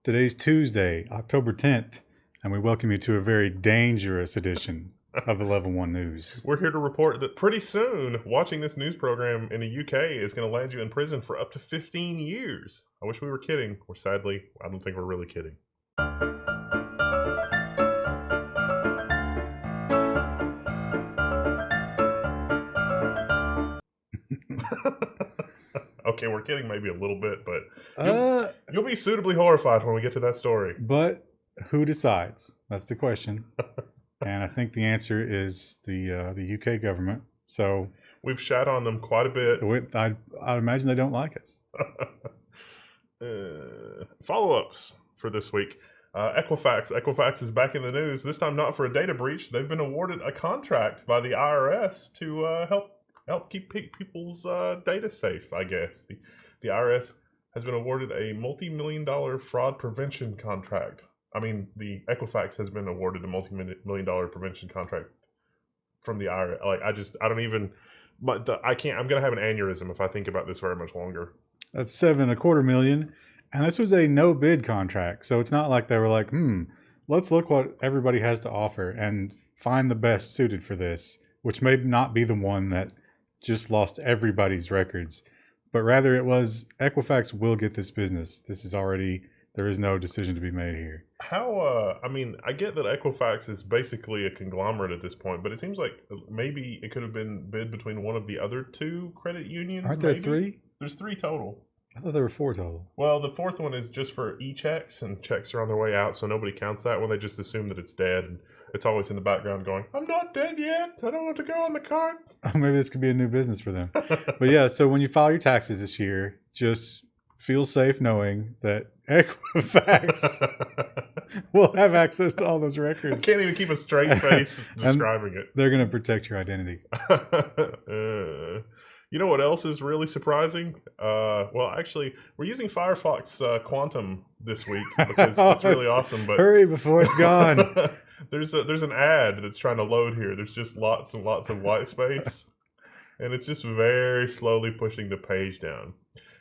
Today's Tuesday, October 10th, and we welcome you to a very dangerous edition of the Level 1 News. We're here to report that pretty soon, watching this news program in the UK is going to land you in prison for up to 15 years. I wish we were kidding, or sadly, I don't think we're really kidding. Okay, we're kidding maybe a little bit, but you'll be suitably horrified when we get to that story. But who decides? That's the question. And I think the answer is the UK government. So we've shat on them quite a bit. I imagine they don't like us. Follow-ups for this week. Equifax is back in the news. This time not for a data breach. They've been awarded a contract by the IRS to help keep people's data safe, I guess. The IRS has been awarded a multi-million-dollar fraud prevention contract. I mean, the Equifax has been awarded a multi-million-dollar prevention contract from the IRS. Like, I don't even, but I can't, I'm going to have an aneurysm if I think about this very much longer. That's $7.25 million. And this was a no bid contract. So it's not like they were like, let's look what everybody has to offer and find the best suited for this, which may not be the one that just lost everybody's records, but rather it was Equifax will get this business. This is already, there is no decision to be made here. I mean, I get that Equifax is basically a conglomerate at this point, but it seems like maybe it could have been bid between one of the other two credit unions. Aren't there three? There's three total. I thought there were four total. Well, the fourth one is just for e-checks, and checks are on their way out, so nobody counts that one. They just assume that it's dead, and it's always in the background going, I'm not dead yet. I don't want to go on the cart. Oh, maybe this could be a new business for them. But yeah, so when you file your taxes this year, just feel safe knowing that Equifax will have access to all those records. I can't even keep a straight face describing it. They're going to protect your identity. You know what else is really surprising? Well, actually, we're using Firefox Quantum this week because it's really awesome. But hurry before it's gone. There's an ad that's trying to load here. There's just lots and lots of white space, and it's just very slowly pushing the page down.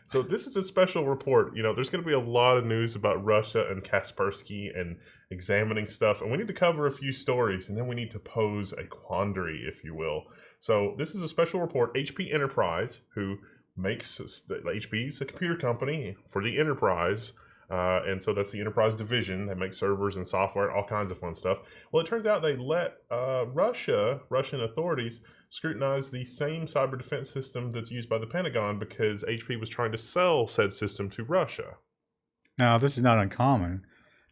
So this is a special report. You know, there's going to be a lot of news about Russia and Kaspersky and examining stuff, and we need to cover a few stories, and then we need to pose a quandary, if you will. So this is a special report. HP Enterprise, who makes HP's a computer company for the enterprise, and so that's the enterprise division. They make servers and software, all kinds of fun stuff. Well, it turns out they let Russian authorities scrutinize the same cyber defense system that's used by the Pentagon because HP was trying to sell said system to Russia. Now, this is not uncommon.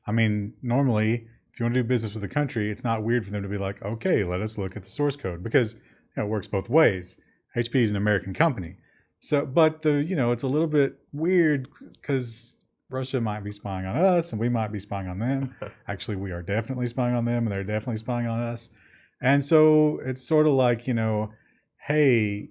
I mean, normally, if you want to do business with a country, it's not weird for them to be like, okay, let us look at the source code, because it works both ways. HP is an American company. So, but it's a little bit weird because Russia might be spying on us and we might be spying on them. Actually, we are definitely spying on them and they're definitely spying on us. And so it's sort of like, hey,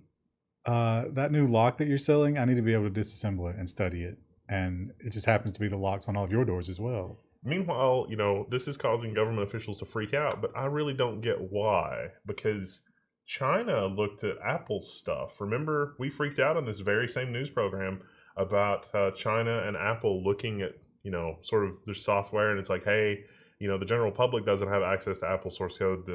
that new lock that you're selling, I need to be able to disassemble it and study it. And it just happens to be the locks on all of your doors as well. Meanwhile, this is causing government officials to freak out, but I really don't get why, because China looked at Apple's stuff. Remember, we freaked out on this very same news program about China and Apple looking at, sort of their software, and it's like, hey, the general public doesn't have access to Apple source code.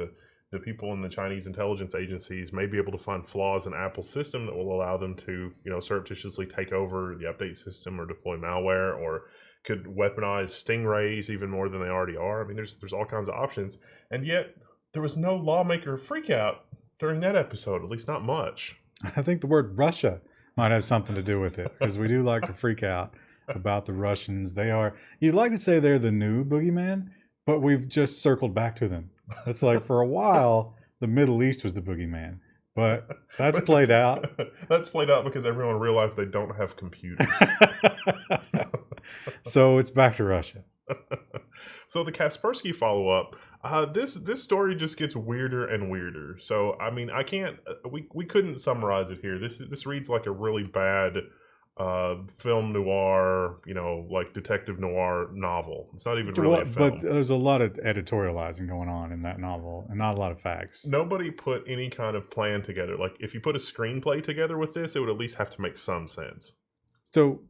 The people in the Chinese intelligence agencies may be able to find flaws in Apple's system that will allow them to, surreptitiously take over the update system or deploy malware, or could weaponize stingrays even more than they already are. I mean, there's all kinds of options, and yet there was no lawmaker freak out during that episode, at least not much. I think the word Russia might have something to do with it, because we do like to freak out about the Russians. You'd like to say they're the new boogeyman, but we've just circled back to them. It's like for a while, the Middle East was the boogeyman, but that's played out. That's played out because everyone realized they don't have computers. So it's back to Russia. So the Kaspersky follow-up, this story just gets weirder and weirder. So, I mean, we couldn't summarize it here. This reads like a really bad film noir, like detective noir novel. It's not even really a film. But there's a lot of editorializing going on in that novel and not a lot of facts. Nobody put any kind of plan together. Like, if you put a screenplay together with this, it would at least have to make some sense. So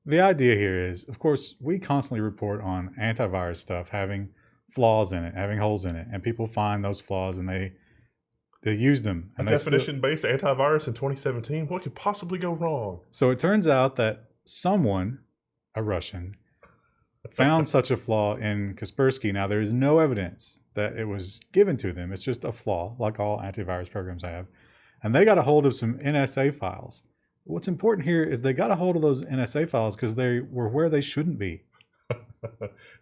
the idea here is, of course, we constantly report on antivirus stuff having flaws in it, having holes in it, and people find those flaws and they use them. A And they definition-based antivirus in 2017? What could possibly go wrong? So it turns out that someone, a Russian, found such a flaw in Kaspersky. Now, there is no evidence that it was given to them. It's just a flaw, like all antivirus programs have. And they got a hold of some NSA files. What's important here is they got a hold of those NSA files because they were where they shouldn't be.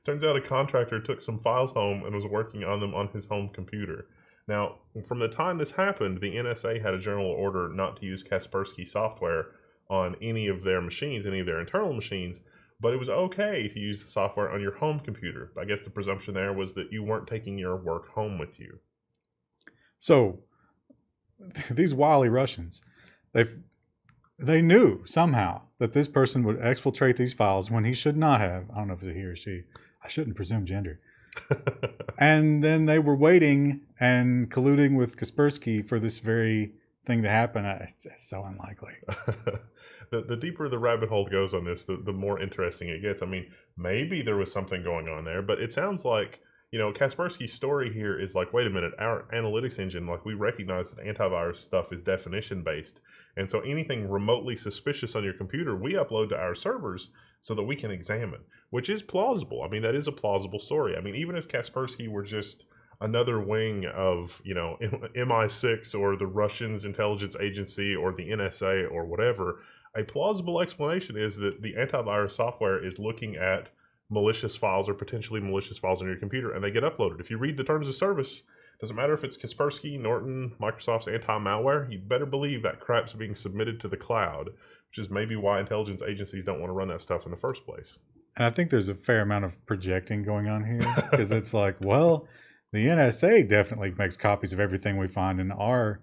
Turns out a contractor took some files home and was working on them on his home computer. Now, from the time this happened, the NSA had a general order not to use Kaspersky software on any of their machines, any of their internal machines, but it was okay to use the software on your home computer. I guess the presumption there was that you weren't taking your work home with you. So these wily Russians, they knew somehow that this person would exfiltrate these files when he should not have. I don't know if it's a he or she. I shouldn't presume gender. And then they were waiting and colluding with Kaspersky for this very thing to happen. It's so unlikely. The deeper the rabbit hole goes on this, the more interesting it gets. I mean, maybe there was something going on there, but it sounds like, Kaspersky's story here is like, wait a minute, our analytics engine, like we recognize that antivirus stuff is definition based. And so anything remotely suspicious on your computer, we upload to our servers so that we can examine, which is plausible. I mean, that is a plausible story. I mean, even if Kaspersky were just another wing of, MI6 or the Russians intelligence agency or the NSA or whatever, a plausible explanation is that the antivirus software is looking at malicious files or potentially malicious files on your computer, and they get uploaded. If you read the terms of service, doesn't matter if it's Kaspersky, Norton, Microsoft's anti-malware, you better believe that crap's being submitted to the cloud, which is maybe why intelligence agencies don't want to run that stuff in the first place. And I think there's a fair amount of projecting going on here because it's like, well, the NSA definitely makes copies of everything we find in our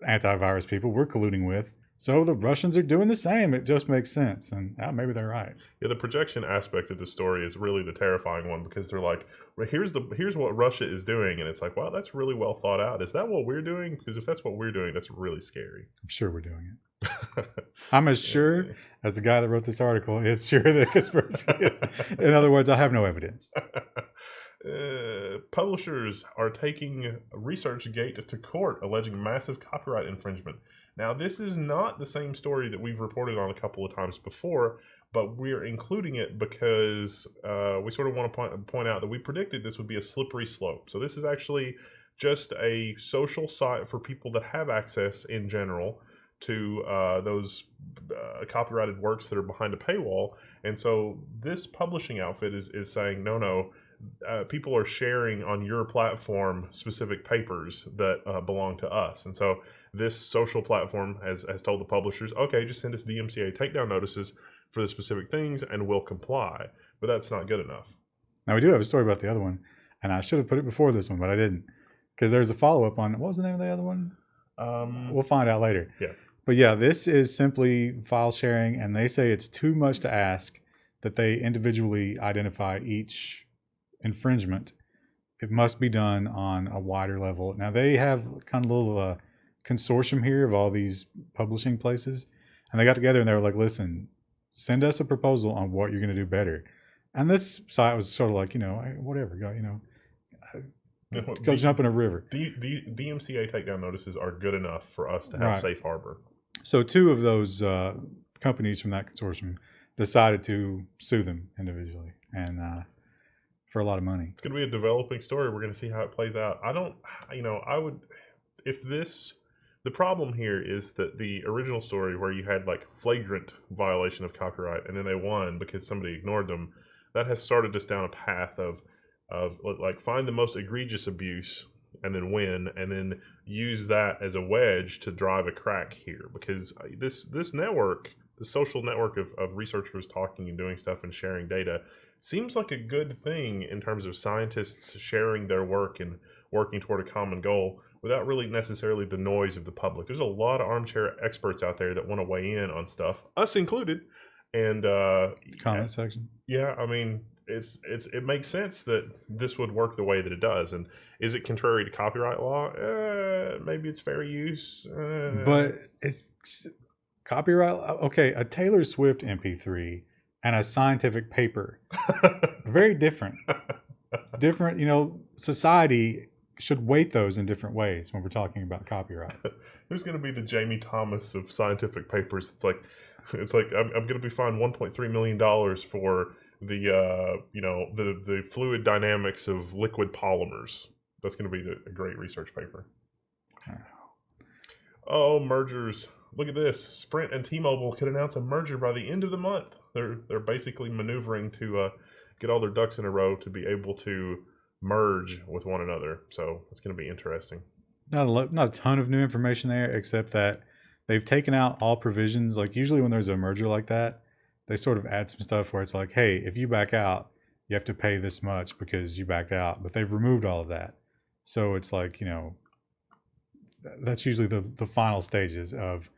antivirus people we're colluding with. So the Russians are doing the same. It just makes sense. And maybe they're right. Yeah, the projection aspect of the story is really the terrifying one because they're like, well, here's what Russia is doing. And it's like, wow, that's really well thought out. Is that what we're doing? Because if that's what we're doing, that's really scary. I'm sure we're doing it. I'm as sure as the guy that wrote this article is sure that Kaspersky is. In other words, I have no evidence. Publishers are taking ResearchGate to court alleging massive copyright infringement. Now, this is not the same story that we've reported on a couple of times before, but we're including it because we sort of want to point out that we predicted this would be a slippery slope. So this is actually just a social site for people that have access in general to those copyrighted works that are behind a paywall. And so this publishing outfit is saying, no, people are sharing on your platform specific papers that belong to us. And so this social platform has told the publishers, okay, just send us DMCA takedown notices for the specific things and we'll comply. But that's not good enough. Now, we do have a story about the other one, and I should have put it before this one, but I didn't. Because there's a follow-up on, what was the name of the other one? We'll find out later. Yeah. But yeah, this is simply file sharing, and they say it's too much to ask that they individually identify each infringement. It must be done on a wider level. Now, they have kind of a little consortium here of all these publishing places, and they got together and they were like, listen, send us a proposal on what you're going to do better. And this site was sort of like, whatever, go jump in a river. DMCA takedown notices are good enough for us to have safe harbor. So two of those companies from that consortium decided to sue them individually and for a lot of money. It's going to be a developing story. We're going to see how it plays out. The problem here is that the original story where you had like flagrant violation of copyright and then they won because somebody ignored them, that has started us down a path of like find the most egregious abuse and then win and then use that as a wedge to drive a crack here, because this network, the social network of researchers talking and doing stuff and sharing data, seems like a good thing in terms of scientists sharing their work and working toward a common goal without really necessarily the noise of the public. There's a lot of armchair experts out there that want to weigh in on stuff, us included. And comment section. Yeah, I mean, it makes sense that this would work the way that it does. And is it contrary to copyright law? Maybe it's fair use. But it's copyright. Okay, a Taylor Swift MP3 and a scientific paper. Very different. Different, society should weight those in different ways when we're talking about copyright. Who's going to be the Jamie Thomas of scientific papers? It's like I'm going to be fined $1.3 million for the fluid dynamics of liquid polymers. That's going to be a great research paper. Oh, mergers. Look at this. Sprint and T-Mobile could announce a merger by the end of the month. They're basically maneuvering to get all their ducks in a row to be able to merge with one another. So it's going to be interesting. Not a ton of new information there, except that they've taken out all provisions. Like usually when there's a merger like that, they sort of add some stuff where it's like, hey, if you back out, you have to pay this much because you backed out. But they've removed all of that. So it's like, that's usually the final stages of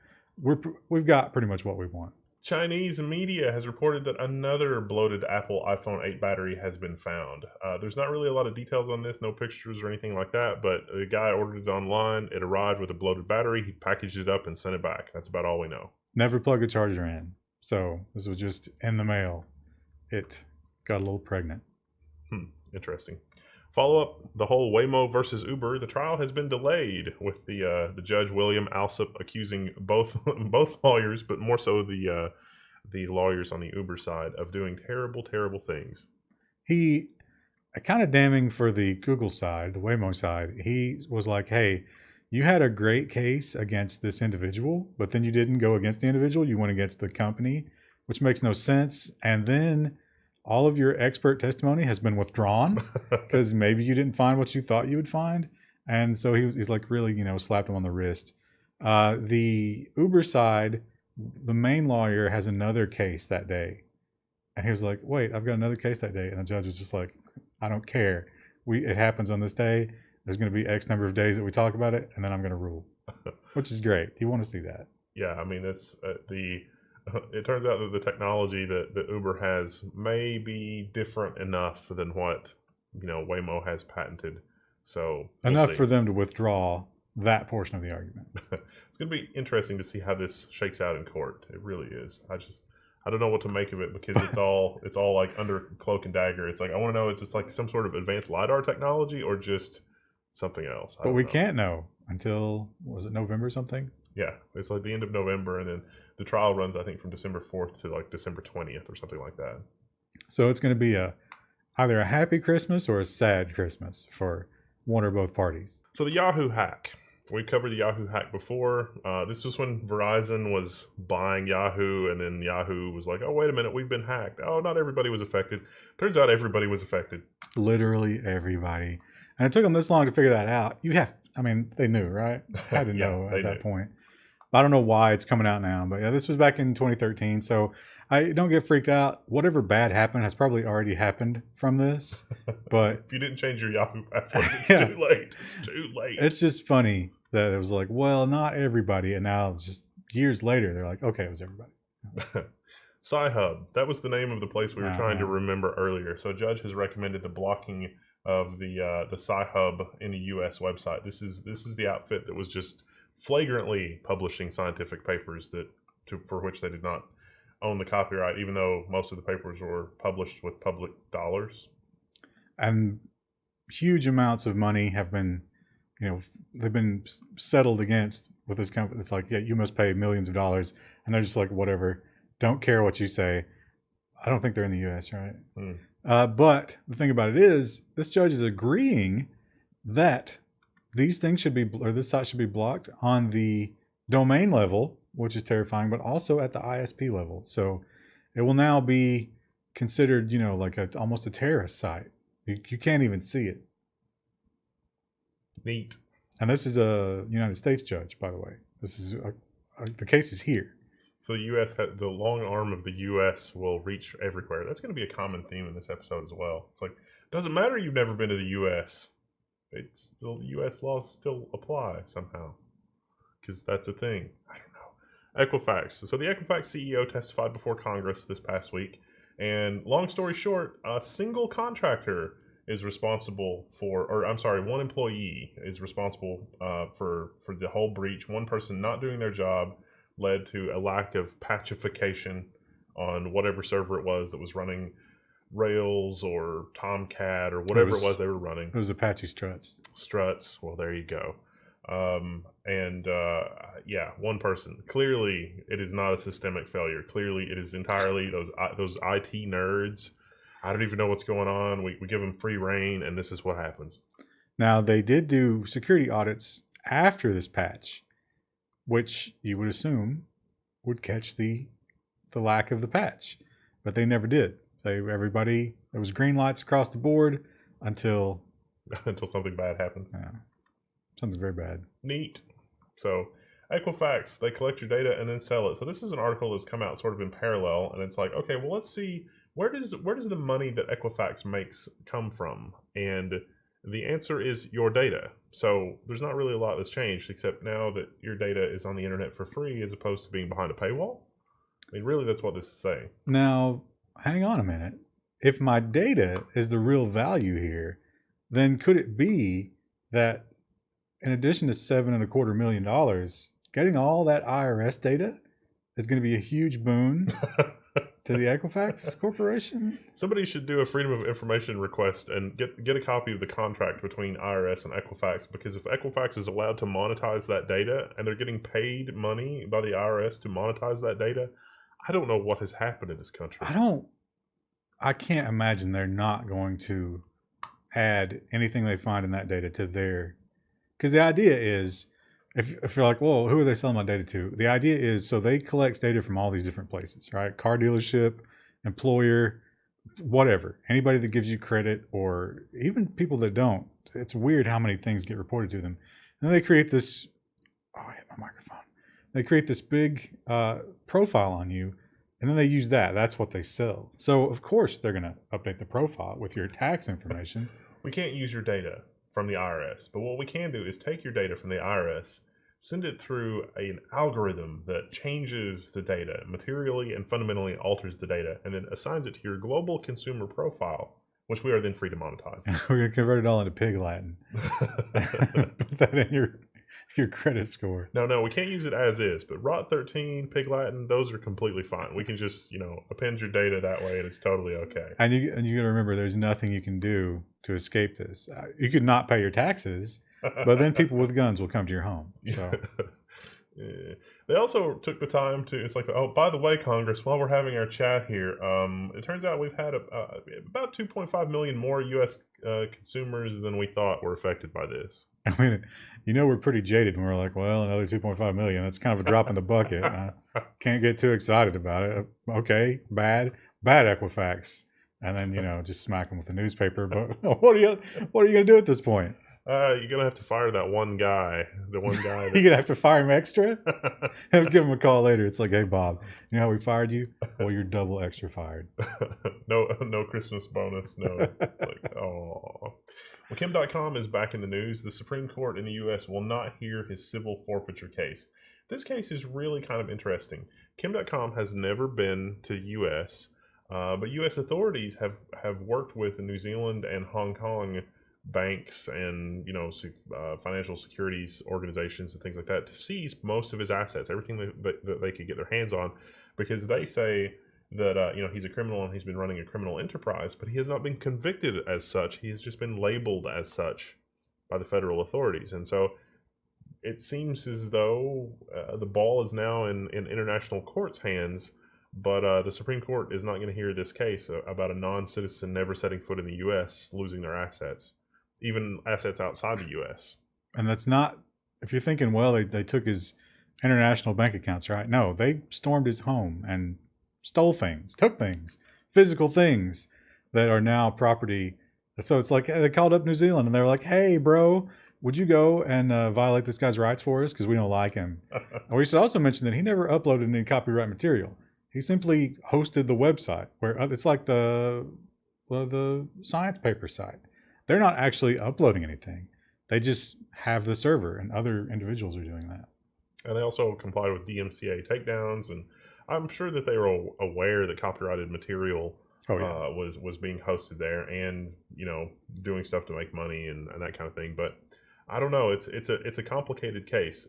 we've got pretty much what we want. Chinese media has reported that another bloated Apple iPhone 8 battery has been found. There's not really a lot of details on this, no pictures or anything like that, but the guy ordered it online. It arrived with a bloated battery. He packaged it up and sent it back. That's about all we know. Never plug a charger in. So this was just in the mail. It got a little pregnant. Interesting. Follow up the whole Waymo versus Uber. The trial has been delayed with the Judge William Alsup accusing both lawyers, but more so the lawyers on the Uber side of doing terrible, terrible things. He kind of damning for the Google side, the Waymo side. He was like, "Hey, you had a great case against this individual, but then you didn't go against the individual. You went against the company, which makes no sense. And then all of your expert testimony has been withdrawn because maybe you didn't find what you thought you would find." And so he's like really, slapped him on the wrist. The Uber side, the main lawyer has another case that day. And he was like, "Wait, I've got another case that day." And the judge was just like, "I don't care. It happens on this day. There's going to be X number of days that we talk about it, and then I'm going to rule," which is great. You want to see that. Yeah, I mean, it's it turns out that the technology that Uber has may be different enough than what Waymo has patented. So enough for them to withdraw that portion of the argument. It's going to be interesting to see how this shakes out in court. It really is. I don't know what to make of it because it's all like under cloak and dagger. It's like I want to know, is this like some sort of advanced LiDAR technology or just something else? But we can't know until, was it November or something? Yeah, it's like the end of November, and then the trial runs, I think, from December 4th to like December 20th or something like that. So it's going to be either a happy Christmas or a sad Christmas for one or both parties. So the Yahoo hack. We covered the Yahoo hack before. This was when Verizon was buying Yahoo, and then Yahoo was like, "Oh, wait a minute, we've been hacked." Oh, not everybody was affected. Turns out everybody was affected. Literally everybody. And it took them this long to figure that out. They knew, right? Had to know at that point. I don't know why it's coming out now, but yeah, this was back in 2013. So I don't get freaked out. Whatever bad happened has probably already happened from this. But if you didn't change your Yahoo password, it's too late. It's too late. It's just funny that it was like, well, not everybody. And now just years later, they're like, okay, it was everybody. Sci-Hub. That was the name of the place we were trying to remember earlier. So a judge has recommended the blocking of the Sci-Hub in the U.S. website. This is the outfit that was just flagrantly publishing scientific papers for which they did not own the copyright, even though most of the papers were published with public dollars. And huge amounts of money have been, they've been settled against with this company. It's like, yeah, you must pay millions of dollars. And they're just like, whatever, don't care what you say. I don't think they're in the U.S., right? But the thing about it is, this judge is agreeing that these things should be, or this site should be blocked on the domain level, which is terrifying, but also at the ISP level. So it will now be considered, like almost a terrorist site. You can't even see it. Neat. And this is a United States judge, by the way. This is the case is here. So the long arm of the U.S. will reach everywhere. That's going to be a common theme in this episode as well. It's like, it doesn't matter you've never been to the U.S. The U.S. laws still apply somehow, because that's a thing. I don't know. Equifax. So the Equifax CEO testified before Congress this past week, and long story short, a single contractor is responsible one employee is responsible for the whole breach. One person not doing their job led to a lack of patchification on whatever server it was that was running Rails or Tomcat or whatever it was they were running. It was Apache Struts. Struts. Well, there you go. One person. Clearly, it is not a systemic failure. Clearly, it is entirely those IT nerds. I don't even know what's going on. We give them free reign, and this is what happens. Now, they did do security audits after this patch, which you would assume would catch the lack of the patch, but they never did. There was green lights across the board until something bad happened. Yeah, something very bad. Neat. So Equifax, they collect your data and then sell it. So this is an article that's come out sort of in parallel, and it's like, okay, well, let's see where does the money that Equifax makes come from, and the answer is your data. So there's not really a lot that's changed, except now that your data is on the internet for free as opposed to being behind a paywall. I mean, really, that's what this is saying. Now, hang on a minute. If my data is the real value here, then could it be that in addition to $7.25 million, getting all that IRS data is going to be a huge boon to the Equifax Corporation? Somebody should do a Freedom of Information request and get a copy of the contract between IRS and Equifax, because if Equifax is allowed to monetize that data and they're getting paid money by the IRS to monetize that data, I don't know what has happened in this country. I can't imagine they're not going to add anything they find in that data to their, because the idea is, if you're like, well, who are they selling my data to? The idea is, so they collect data from all these different places, right? Car dealership, employer, whatever. Anybody that gives you credit, or even people that don't. It's weird how many things get reported to them. And then they create this, I hit my microphone. They create this big profile on you, and then they use that. That's what they sell. So, of course, they're going to update the profile with your tax information. We can't use your data from the IRS, but what we can do is take your data from the IRS, send it through an algorithm that changes the data, materially and fundamentally alters the data, and then assigns it to your global consumer profile, which we are then free to monetize. We're going to convert it all into Pig Latin. Put that in your credit score. No, we can't use it as is, but Rot 13, Pig Latin, those are completely fine. We can just, append your data that way, and it's totally okay. And you got to remember, there's nothing you can do to escape this. You could not pay your taxes, but then people with guns will come to your home. So. Yeah. They also took the time to, it's like, oh, by the way, Congress, while we're having our chat here, it turns out we've had about 2.5 million more U.S. Consumers than we thought were affected by this. I mean, we're pretty jaded when we're like, well, another 2.5 million. That's kind of a drop in the bucket. I can't get too excited about it. Okay, bad Equifax. And then, just smack them with the newspaper. But what are you going to do at this point? You're going to have to fire that one guy. The one guy. You're going to have to fire him extra? Give him a call later. It's like, hey, Bob, you know how we fired you? Well, you're double extra fired. No Christmas bonus. No. Like, oh. Well, Kim Dotcom is back in the news. The Supreme Court in the U.S. will not hear his civil forfeiture case. This case is really kind of interesting. Kim Dotcom has never been to U.S., but U.S. authorities have worked with New Zealand and Hong Kong banks and financial securities organizations and things like that to seize most of his assets, everything that they could get their hands on, because they say that he's a criminal and he's been running a criminal enterprise, but he has not been convicted as such. He has just been labeled as such by the federal authorities, and so it seems as though the ball is now in international courts' hands. But the Supreme Court is not going to hear this case about a non-citizen never setting foot in the U.S. losing their assets, even assets outside the U.S. And that's not, if you're thinking, well, they took his international bank accounts, right? No, they stormed his home and stole things, took things, physical things that are now property. So it's like they called up New Zealand and they're like, hey, bro, would you go and violate this guy's rights for us? Because we don't like him. And we should also mention that he never uploaded any copyright material. He simply hosted the website where it's like the science paper site. They're not actually uploading anything. They just have the server, and other individuals are doing that. And they also complied with DMCA takedowns, and I'm sure that they were aware that copyrighted material was being hosted there, and doing stuff to make money and that kind of thing. But I don't know. It's a complicated case.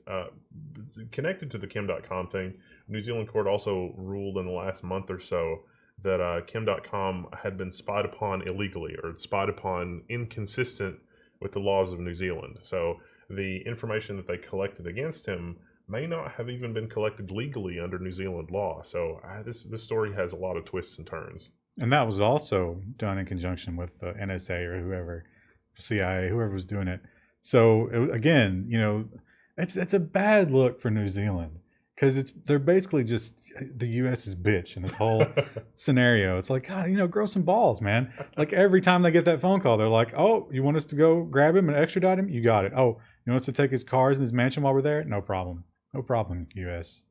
connected to the Kim Dotcom thing, New Zealand court also ruled in the last month or so that Kim Dotcom had been spied upon illegally or spied upon inconsistent with the laws of New Zealand. So the information that they collected against him may not have even been collected legally under New Zealand law. So this story has a lot of twists and turns. And that was also done in conjunction with the NSA or whoever, CIA, whoever was doing it. So again, it's a bad look for New Zealand because they're basically just the U.S.'s bitch in this whole scenario. It's like, God, grow some balls, man. Like every time they get that phone call, they're like, oh, you want us to go grab him and extradite him? You got it. Oh, you want us to take his cars and his mansion while we're there? No problem. No problem, U.S.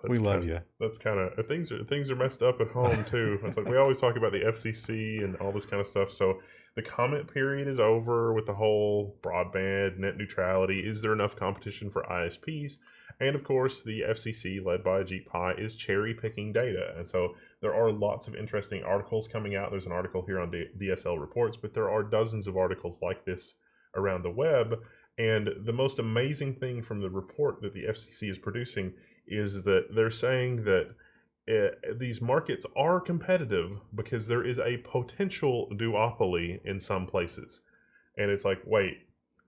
We love you. That's kind of things are messed up at home too. It's like we always talk about the FCC and all this kind of stuff. So the comment period is over with the whole broadband net neutrality. Is there enough competition for ISPs? And of course, the FCC, led by Ajit Pai, is cherry picking data. And so there are lots of interesting articles coming out. There's an article here on DSL Reports, but there are dozens of articles like this around the web. And the most amazing thing from the report that the FCC is producing is that they're saying that these markets are competitive because there is a potential duopoly in some places. And it's like, wait,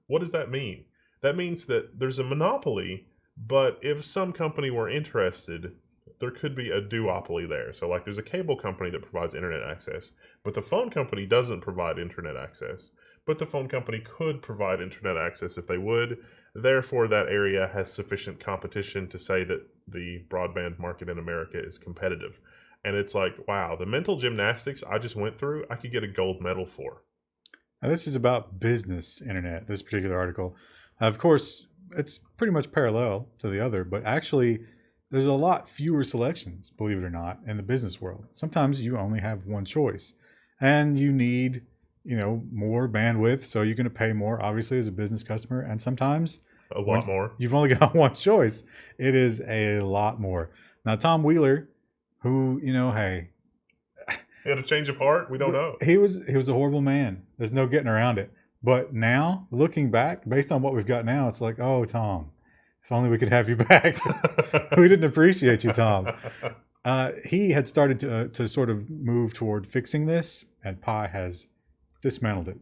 what does that mean? That means that there's a monopoly, but if some company were interested, there could be a duopoly there. So like there's a cable company that provides internet access, but the phone company doesn't provide internet access. But the phone company could provide internet access if they would. Therefore, that area has sufficient competition to say that the broadband market in America is competitive. And it's like, wow, the mental gymnastics I just went through, I could get a gold medal for. Now, this is about business internet, this particular article. Of course, it's pretty much parallel to the other, but actually, there's a lot fewer selections, believe it or not, in the business world. Sometimes you only have one choice, and you need more bandwidth, so you're going to pay more, obviously, as a business customer. And sometimes a lot more. You've only got one choice. It is a lot more. Now, Tom Wheeler, who, hey, he had a change of heart. We don't know. He was a horrible man. There's no getting around it. But now, looking back, based on what we've got now, it's like, oh, Tom, if only we could have you back. We didn't appreciate you, Tom. He had started to sort of move toward fixing this, and Pi has dismantled it.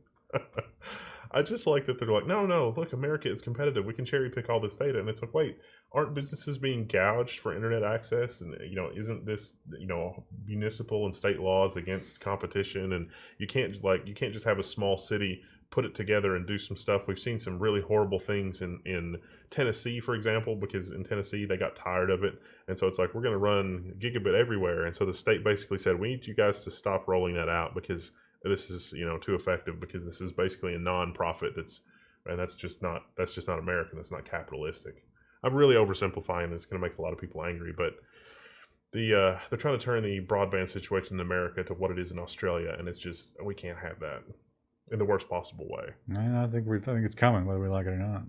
I just like that they're like, no, look, America is competitive. We can cherry pick all this data. And it's like, wait, aren't businesses being gouged for internet access? And, isn't this, municipal and state laws against competition? And you can't just have a small city put it together and do some stuff. We've seen some really horrible things in Tennessee, for example, because in Tennessee, they got tired of it. And so it's like, we're going to run gigabit everywhere. And so the state basically said, we need you guys to stop rolling that out because this is too effective, because this is basically a non-profit that's just not American. That's not capitalistic. I'm really oversimplifying. It's going to make a lot of people angry, but they're trying to turn the broadband situation in America to what it is in Australia, and it's just, we can't have that in the worst possible way. I think it's coming, whether we like it or not.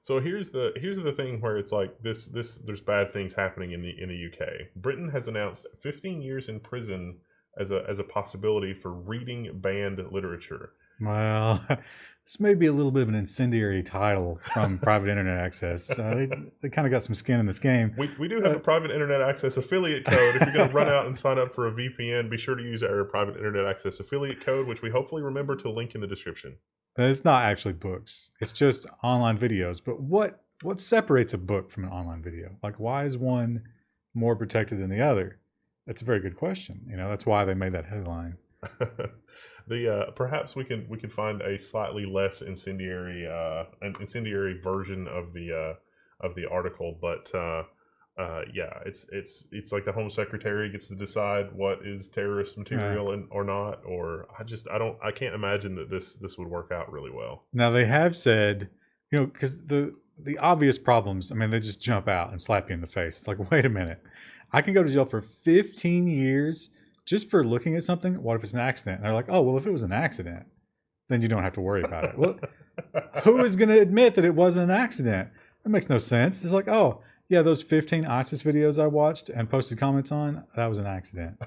So here's the thing where it's like this there's bad things happening in the UK. Britain has announced 15 years in prison as a possibility for reading banned literature. Well, this may be a little bit of an incendiary title from private internet access. They kind of got some skin in this game. We do have a private internet access affiliate code. If you're going to run out and sign up for a VPN, be sure to use our private internet access affiliate code, which we hopefully remember to link in the description. It's not actually books. It's just online videos. But what separates a book from an online video? Like, why is one more protected than the other? That's a very good question. That's why they made that headline. Perhaps we can find a slightly less incendiary version of the article, but yeah, it's like the Home Secretary gets to decide what is terrorist material or not, or I can't imagine that this would work out really well. Now they have said, because the obvious problems, they just jump out and slap you in the face. It's like, wait a minute. I can go to jail for 15 years just for looking at something. What if it's an accident? And they're like, oh, well, if it was an accident, then you don't have to worry about it. Well, who is going to admit that it wasn't an accident? That makes no sense. It's like, oh, yeah, those 15 ISIS videos I watched and posted comments on, that was an accident.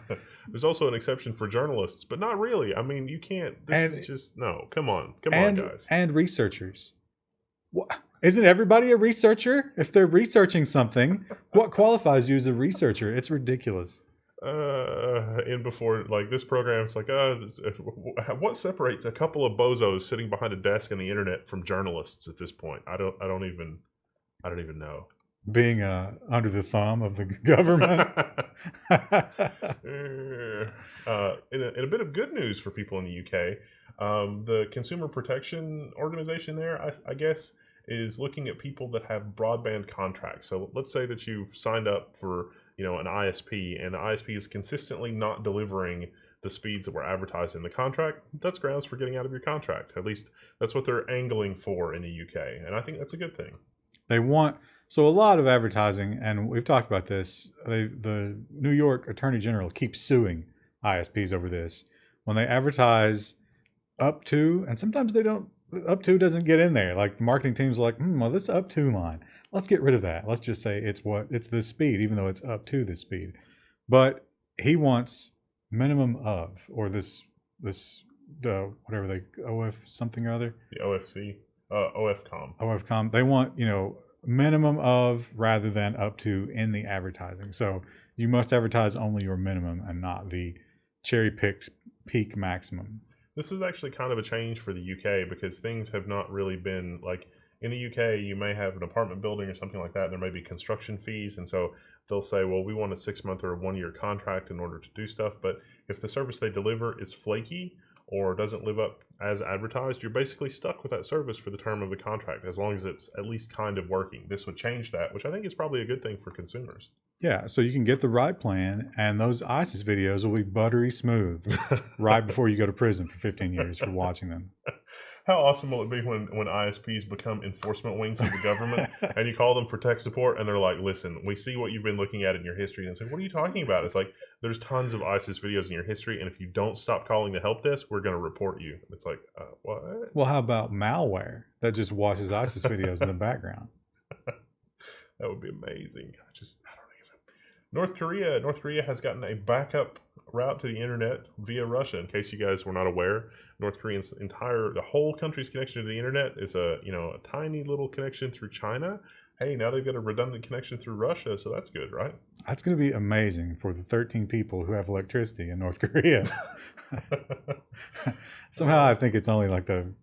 There's also an exception for journalists, but not really. You can't. This is just, no, come on, guys. And researchers. Isn't everybody a researcher? If they're researching something, what qualifies you as a researcher? It's ridiculous. In before like this program, it's like, what separates a couple of bozos sitting behind a desk on the internet from journalists at this point? I don't even know. Being under the thumb of the government. In a bit of good news for people in the UK, the Consumer Protection Organization there, I guess, is looking at people that have broadband contracts. So let's say that you've signed up for an ISP, and the ISP is consistently not delivering the speeds that were advertised in the contract. That's grounds for getting out of your contract. At least that's what they're angling for in the UK, and I think that's a good thing. So a lot of advertising, and we've talked about this, the New York Attorney General keeps suing ISPs over this. When they advertise up to, and sometimes they don't, up to doesn't get in there. Like the marketing team's like, well, this up to line, let's get rid of that. Let's just say it's this speed, even though it's up to this speed. But he wants minimum of, or whatever OF something or other. The OFC, OFCom. OFCom. They want, minimum of rather than up to in the advertising. So you must advertise only your minimum and not the cherry picked peak maximum. This is actually kind of a change for the UK because things have not really been like in the UK. You may have an apartment building or something like that, and there may be construction fees, and so they'll say, well, we want a 6-month or a 1-year contract in order to do stuff. But if the service they deliver is flaky or doesn't live up as advertised, you're basically stuck with that service for the term of the contract, as long as it's at least kind of working. This would change that, which I think is probably a good thing for consumers. Yeah, so you can get the right plan, and those ISIS videos will be buttery smooth right before you go to prison for 15 years for watching them. How awesome will it be when ISPs become enforcement wings of the government and you call them for tech support and they're like, listen, we see what you've been looking at in your history. And it's like, what are you talking about? It's like, there's tons of ISIS videos in your history, and if you don't stop calling the help desk, we're going to report you. It's like, what? Well, how about malware that just watches ISIS videos in the background? That would be amazing. I don't even. North Korea has gotten a backup route to the internet via Russia. In case you guys were not aware, North Korea's the whole country's connection to the internet is a tiny little connection through China. Hey, now they've got a redundant connection through Russia, so that's good, right? That's going to be amazing for the 13 people who have electricity in North Korea. Somehow I think it's only like the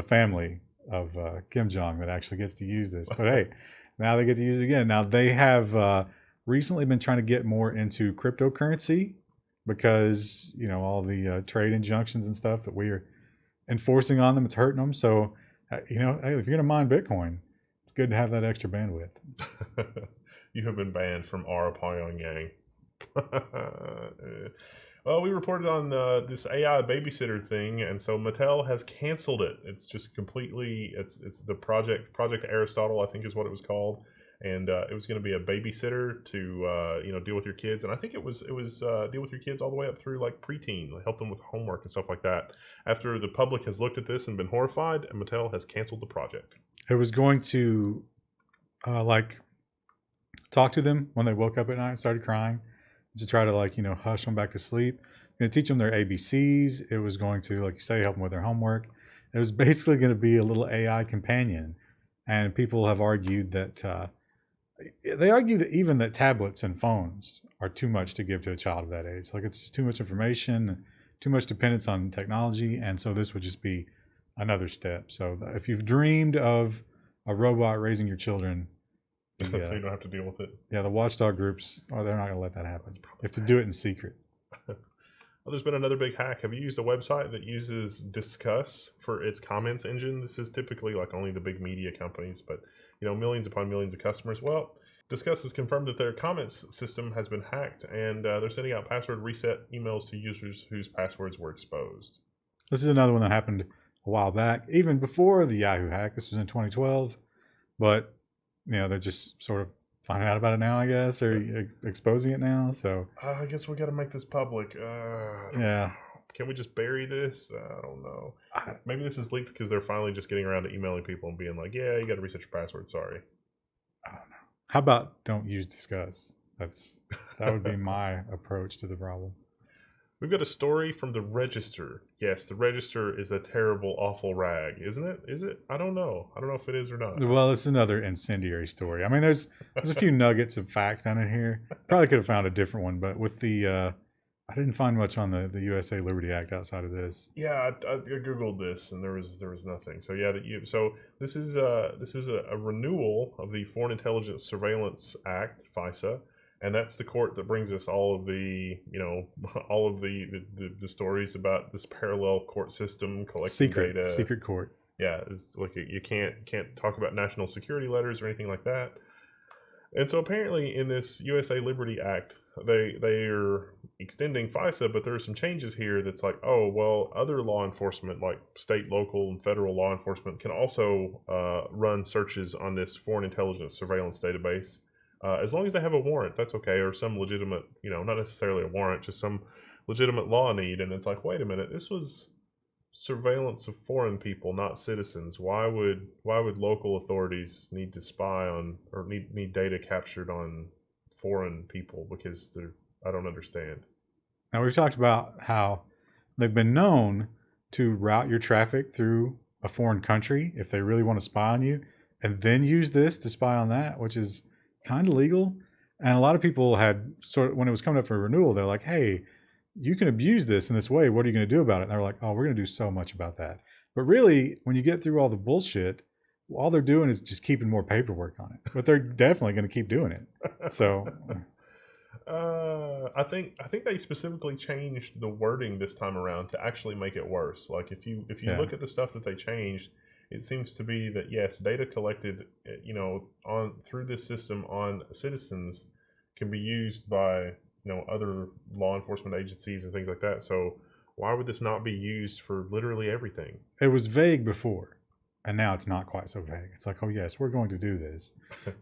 family of Kim Jong that actually gets to use this. But hey, now they get to use it again. Now they have recently been trying to get more into cryptocurrency because, all the trade injunctions and stuff that we are enforcing on them, it's hurting them. So, hey, if you're going to mine Bitcoin, it's good to have that extra bandwidth. You have been banned from our Pyongyang. Well, we reported on this AI babysitter thing, and so Mattel has canceled it. It's just completely. It's the Project Aristotle, I think, is what it was called, and it was going to be a babysitter to deal with your kids, and I think it was deal with your kids all the way up through like preteen, help them with homework and stuff like that. After the public has looked at this and been horrified, and Mattel has canceled the project. It was going to talk to them when they woke up at night and started crying, to try to hush them back to sleep. Going to teach them their ABCs. It was going to, like you say, help them with their homework. It was basically going to be a little AI companion. And people have argued that even that tablets and phones are too much to give to a child of that age. Like it's too much information, too much dependence on technology, and so this would just be another step. So if you've dreamed of a robot raising your children, so you don't have to deal with it. Yeah, the watchdog groups, they're not going to let that happen. You have to do it in secret. Well, there's been another big hack. Have you used a website that uses Disqus for its comments engine? This is typically like only the big media companies, but millions upon millions of customers. Well, Disqus has confirmed that their comments system has been hacked, and they're sending out password reset emails to users whose passwords were exposed. This is another one that happened a while back, even before the Yahoo hack. This was in 2012, but they're just sort of finding out about it now, I guess, or exposing it now. So I guess we got to make this public. Yeah. Can we just bury this? I don't know. Maybe this is leaked because they're finally just getting around to emailing people and being like, yeah, you got to reset your password. Sorry. I don't know. How about don't use Disqus? That would be my approach to the problem. We've got a story from the Register. Yes, the Register is a terrible, awful rag, isn't it? Is it? I don't know. I don't know if it is or not. Well, it's another incendiary story. I mean, there's a few nuggets of fact on it here. Probably could have found a different one, but with the I didn't find much on the USA Liberty Act outside of this. Yeah, I googled this and there was nothing. So yeah, so this is a renewal of the Foreign Intelligence Surveillance Act, FISA, and that's the court that brings us all of the all of the stories about this parallel court system collecting data. Secret court. Yeah, it's like you can't talk about national security letters or anything like that. And so apparently in this USA Liberty Act, they are extending FISA, but there are some changes here that's like, oh, well, other law enforcement, like state, local, and federal law enforcement, can also run searches on this foreign intelligence surveillance database. As long as they have a warrant, that's okay, or some legitimate, not necessarily a warrant, just some legitimate law need. And it's like, wait a minute, this was surveillance of foreign people, not citizens. Why would local authorities need to spy on or need data captured on foreign people? Because I don't understand. Now we've talked about how they've been known to route your traffic through a foreign country if they really want to spy on you, and then use this to spy on that, which is kind of legal. And a lot of people had when it was coming up for renewal, they're like, hey, you can abuse this in this way. What are you going to do about it? And they're like, oh, we're going to do so much about that. But really, when you get through all the bullshit, all they're doing is just keeping more paperwork on it. But they're definitely going to keep doing it. So, I think they specifically changed the wording this time around to actually make it worse. Like if you look at the stuff that they changed, it seems to be that yes, data collected, on through this system on citizens can be used by other law enforcement agencies and things like that. So why would this not be used for literally everything? It was vague before, and now it's not quite so vague. It's like, oh yes, we're going to do this.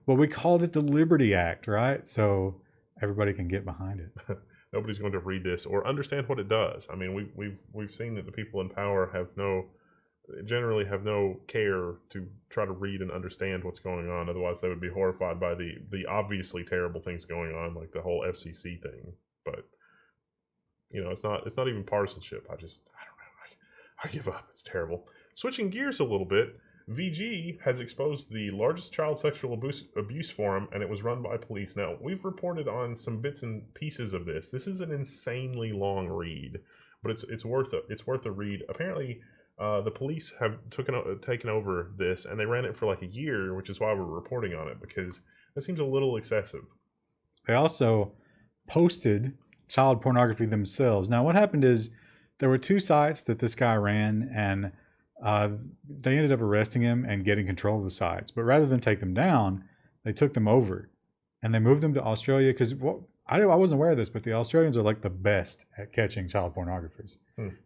Well, we called it the Liberty Act, right? So everybody can get behind it. Nobody's going to read this or understand what it does. I mean, we've seen that the people in power generally have no care to try to read and understand what's going on. Otherwise, they would be horrified by the obviously terrible things going on, like the whole FCC thing. But it's not even partisanship. I don't know. I give up. It's terrible. Switching gears a little bit, VG has exposed the largest child sexual abuse forum, and it was run by police. Now, we've reported on some bits and pieces of this. This is an insanely long read, but it's worth a read. Apparently, the police have taken over this, and they ran it for like a year, which is why we're reporting on it, because that seems a little excessive. They also posted child pornography themselves. Now, what happened is there were two sites that this guy ran, and they ended up arresting him and getting control of the sites. But rather than take them down, they took them over, and they moved them to Australia because I wasn't aware of this, but the Australians are like the best at catching child pornographers.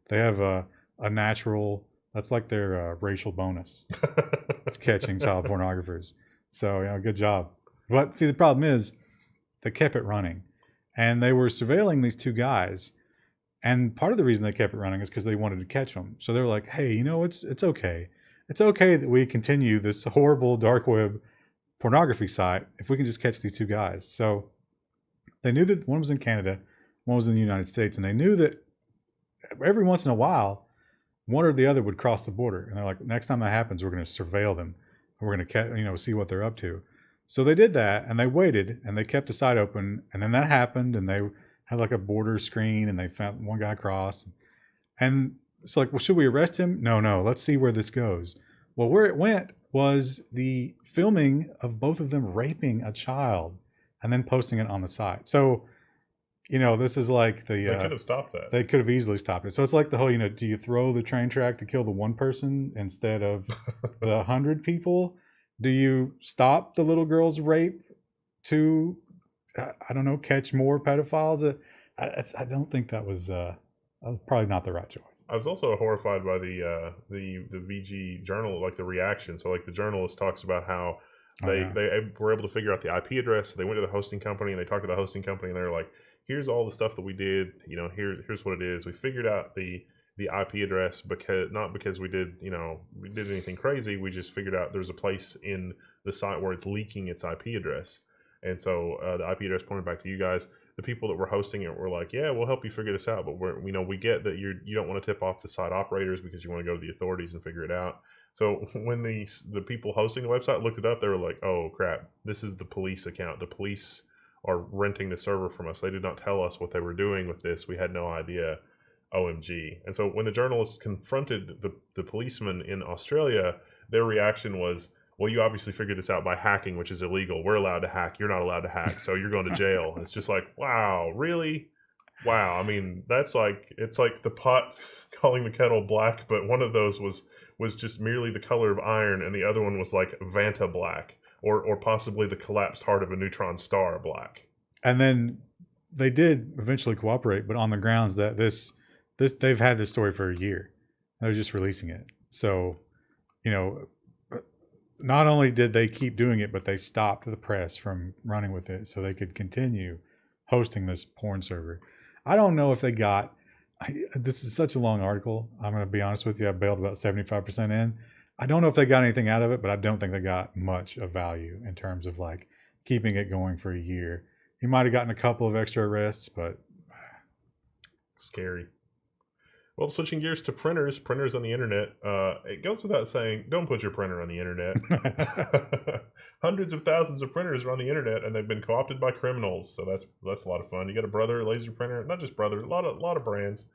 They have a natural, that's like their racial bonus. It's catching child pornographers. So, good job. But see, the problem is they kept it running, and they were surveilling these two guys. And part of the reason they kept it running is because they wanted to catch them. So they're like, hey, it's okay. It's okay that we continue this horrible dark web pornography site if we can just catch these two guys. So they knew that one was in Canada, one was in the United States, and they knew that every once in a while, one or the other would cross the border. And they're like, next time that happens, we're going to surveil them. We're going to see what they're up to. So they did that, and they waited, and they kept the site open. And then that happened, and they had like a border screen, and they found one guy crossed. And it's like, well, should we arrest him? No, let's see where this goes. Well, where it went was the filming of both of them raping a child and then posting it on the site. So, this is like they could have stopped that. They could have easily stopped it. So it's like the whole, do you throw the train track to kill the one person instead of the 100 people? Do you stop the little girl's rape to, catch more pedophiles? I don't think that was probably not the right choice. I was also horrified by the VG journal, like the reaction. So like the journalist talks about how they were able to figure out the IP address. So they went to the hosting company and they talked to the hosting company, and they were like, here's all the stuff that we did. Here's what it is. We figured out the IP address not because we did anything crazy. We just figured out there's a place in the site where it's leaking its IP address. And so the IP address pointed back to you guys. the people that were hosting it were like, yeah, we'll help you figure this out, but we get that you don't want to tip off the site operators because you want to go to the authorities and figure it out. So when the people hosting the website looked it up, they were like, oh crap, this is the police account. The police are renting the server from us. They did not tell us what they were doing with this. We had no idea. OMG. And so when the journalists confronted the policemen in Australia, their reaction was, well, you obviously figured this out by hacking, which is illegal. We're allowed to hack. You're not allowed to hack. So you're going to jail. And it's just like, wow, really? Wow. I mean, it's like the pot calling the kettle black, but one of those was just merely the color of iron, and the other one was like Vanta black, or possibly the collapsed heart of a neutron star black. And then they did eventually cooperate, but on the grounds that this they've had this story for a year. They're just releasing it. So, not only did they keep doing it, but they stopped the press from running with it so they could continue hosting this porn server. I don't know if they got, this is such a long article. I'm going to be honest with you. I bailed about 75% in. I don't know if they got anything out of it, but I don't think they got much of value in terms of like keeping it going for a year. He might have gotten a couple of extra arrests, but scary. Well, switching gears to printers on the internet, it goes without saying, don't put your printer on the internet. Hundreds of thousands of printers are on the internet, and they've been co-opted by criminals, so that's a lot of fun. You got a Brother laser printer, not just Brother, a lot of brands.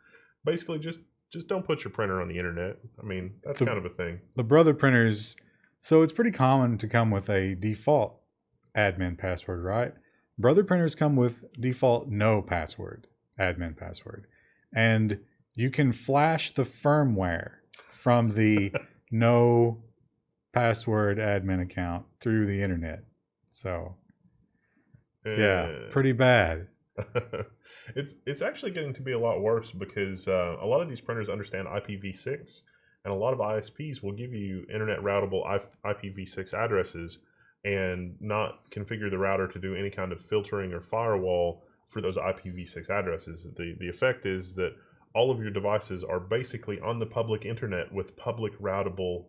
Basically, just don't put your printer on the internet. I mean, that's kind of a thing. The Brother printers, so it's pretty common to come with a default admin password, right? Brother printers come with default no password, admin password. And you can flash the firmware from the no password admin account through the internet. So, yeah, pretty bad. It's actually getting to be a lot worse because a lot of these printers understand IPv6, and a lot of ISPs will give you internet routable IPv6 addresses and not configure the router to do any kind of filtering or firewall for those IPv6 addresses. The effect is that all of your devices are basically on the public internet with public routable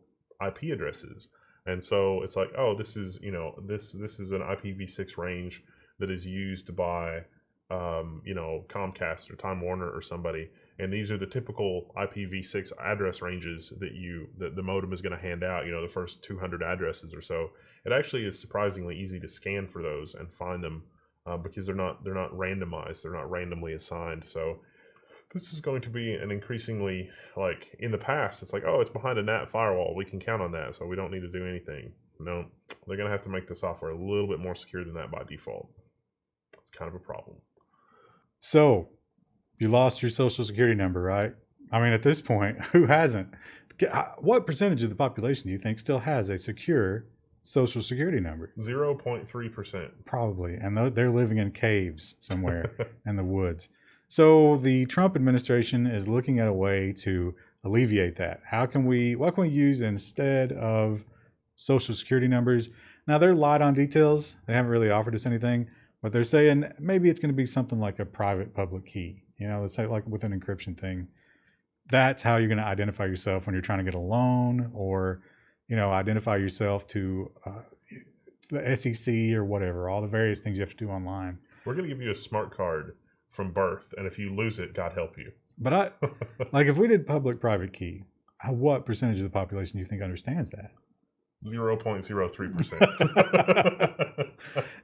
IP addresses. And so it's like, oh, this is an IPv6 range that is used by Comcast or Time Warner or somebody, and these are the typical IPv6 address ranges that the modem is going to hand out, the first 200 addresses or so. It actually is surprisingly easy to scan for those and find them because they're not randomized, they're not randomly assigned. So this is going to be an increasingly, like in the past, it's like, oh, it's behind a NAT firewall, we can count on that, so we don't need to do anything. No, they're going to have to make the software a little bit more secure than that by default. It's kind of a problem. So, you lost your social security number, right? I mean, at this point, who hasn't? What percentage of the population do you think still has a secure social security number? 0.3%. Probably. And they're living in caves somewhere in the woods. So the Trump administration is looking at a way to alleviate that. What can we use instead of social security numbers? Now, they're light on details. They haven't really offered us anything. But they're saying maybe it's going to be something like a private public key, let's say like with an encryption thing. That's how you're going to identify yourself when you're trying to get a loan or, identify yourself to the SEC or whatever, all the various things you have to do online. We're going to give you a smart card from birth, and if you lose it, God help you. But if we did public-private key, what percentage of the population do you think understands that? 0.03%.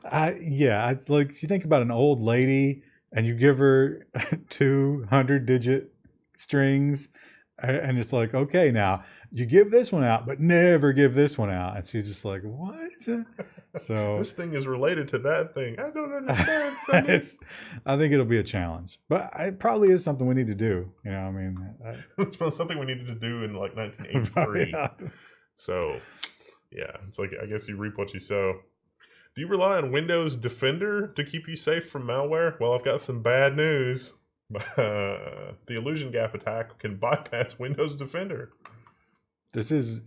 It's like you think about an old lady and you give her 200-digit strings, and it's like, okay, now you give this one out, but never give this one out, and she's just like, what? So this thing is related to that thing. I don't understand. I think it'll be a challenge, but it probably is something we need to do. It's something we needed to do in like 1983. Yeah. So. Yeah, it's like, I guess you reap what you sow. Do you rely on Windows Defender to keep you safe from malware? Well, I've got some bad news. The illusion gap attack can bypass Windows Defender. This is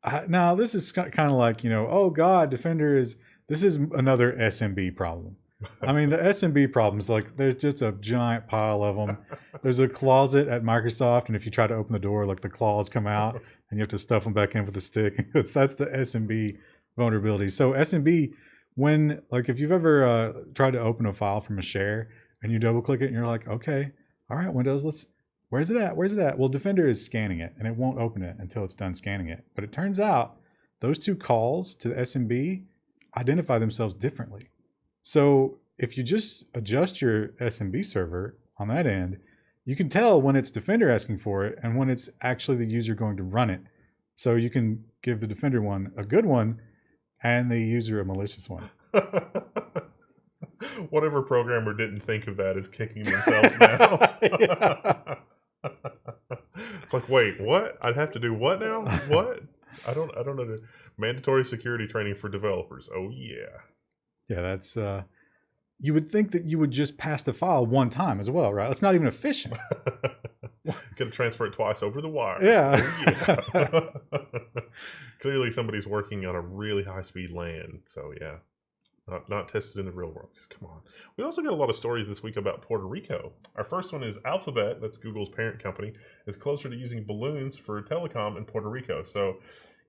kind of like, oh God, this is another SMB problem. I mean, the SMB problems, like there's just a giant pile of them. There's a closet at Microsoft, and if you try to open the door, like the claws come out and you have to stuff them back in with a stick. That's the SMB vulnerability. So SMB, if you've ever tried to open a file from a share and you double click it and you're like, okay, all right, Windows, where's it at? Where's it at? Well, Defender is scanning it and it won't open it until it's done scanning it. But it turns out those two calls to the SMB identify themselves differently. So if you just adjust your SMB server on that end, you can tell when it's Defender asking for it and when it's actually the user going to run it. So you can give the Defender one a good one and the user a malicious one. Whatever programmer didn't think of that is kicking themselves now. It's like, wait, what? I'd have to do what now? What? I don't know. Mandatory security training for developers. Oh yeah. Yeah, that's you would think that you would just pass the file one time as well, right? It's not even efficient. Gonna transfer it twice over the wire. Yeah. Oh, yeah. Clearly somebody's working on a really high speed LAN. So yeah. Not tested in the real world. Just come on. We also got a lot of stories this week about Puerto Rico. Our first one is Alphabet, that's Google's parent company, is closer to using balloons for telecom in Puerto Rico. So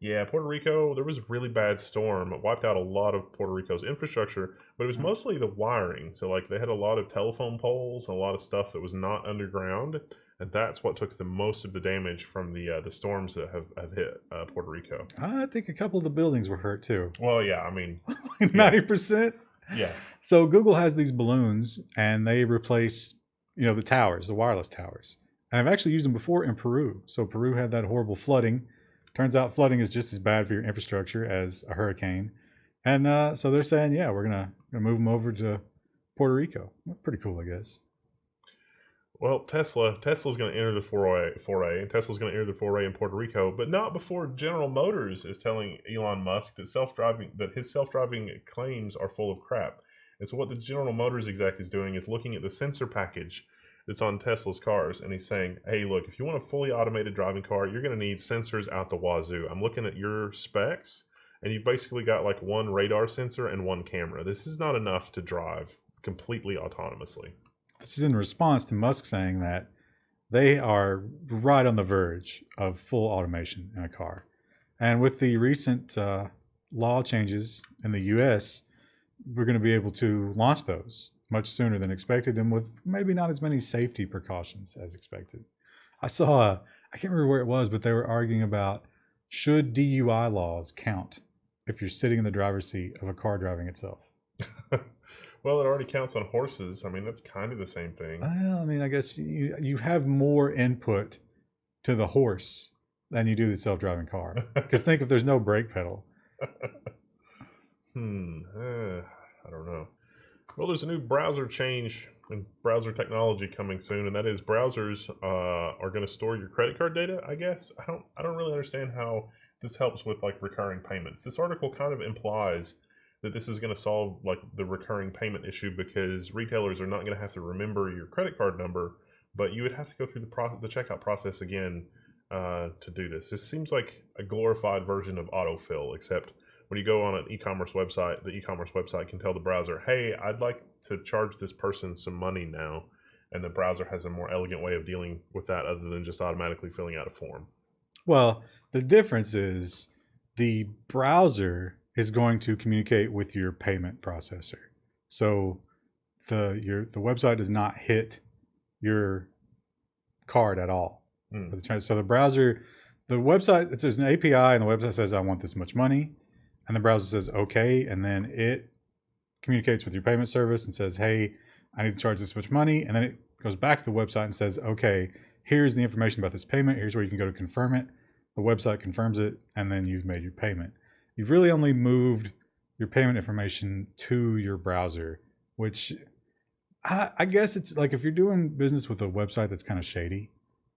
yeah, Puerto Rico, there was a really bad storm. It wiped out a lot of Puerto Rico's infrastructure, but it was mostly the wiring. So like they had a lot of telephone poles, a lot of stuff that was not underground, and that's what took the most of the damage from the storms that have hit Puerto Rico. I think a couple of the buildings were hurt too. Well, yeah, I mean, 90%. Yeah. So Google has these balloons, and they replace, the towers, the wireless towers. And I've actually used them before in Peru. So Peru had that horrible flooding. Turns out flooding is just as bad for your infrastructure as a hurricane. And so they're saying, yeah, we're gonna move them over to Puerto Rico. That's pretty cool, I guess. Well, Tesla's going to enter the foray, and Tesla's going to enter the foray in Puerto Rico, but not before General Motors is telling Elon Musk that his self-driving claims are full of crap. And so what the General Motors exec is doing is looking at the sensor package that's on Tesla's cars, and he's saying, hey, look, if you want a fully automated driving car, you're going to need sensors out the wazoo. I'm looking at your specs, and you've basically got like one radar sensor and one camera. This is not enough to drive completely autonomously. This is in response to Musk saying that they are right on the verge of full automation in a car. And with the recent law changes in the US, we're going to be able to launch those much sooner than expected and with maybe not as many safety precautions as expected. I saw, I can't remember where it was, but they were arguing about should DUI laws count if you're sitting in the driver's seat of a car driving itself? Well, it already counts on horses. I mean, that's kind of the same thing. Well, I mean, I guess you have more input to the horse than you do the self-driving car. Because think if there's no brake pedal. I don't know. Well, there's a new browser change in browser technology coming soon, and that is browsers are going to store your credit card data, I guess. I don't really understand how this helps with like recurring payments. This article kind of implies that this is going to solve like the recurring payment issue because retailers are not going to have to remember your credit card number, but you would have to go through the checkout process again to do this. This seems like a glorified version of autofill, except when you go on an e-commerce website, the e-commerce website can tell the browser, hey, I'd like to charge this person some money now. And the browser has a more elegant way of dealing with that other than just automatically filling out a form. Well, the difference is the browser is going to communicate with your payment processor. So the website does not hit your card at all. So the browser, the website, it says an API and the website says, I want this much money. And the browser says, okay. And then it communicates with your payment service and says, hey, I need to charge this much money. And then it goes back to the website and says, okay, here's the information about this payment. Here's where you can go to confirm it. The website confirms it, and then you've made your payment. You've really only moved your payment information to your browser, which I guess it's like if you're doing business with a website that's kind of shady,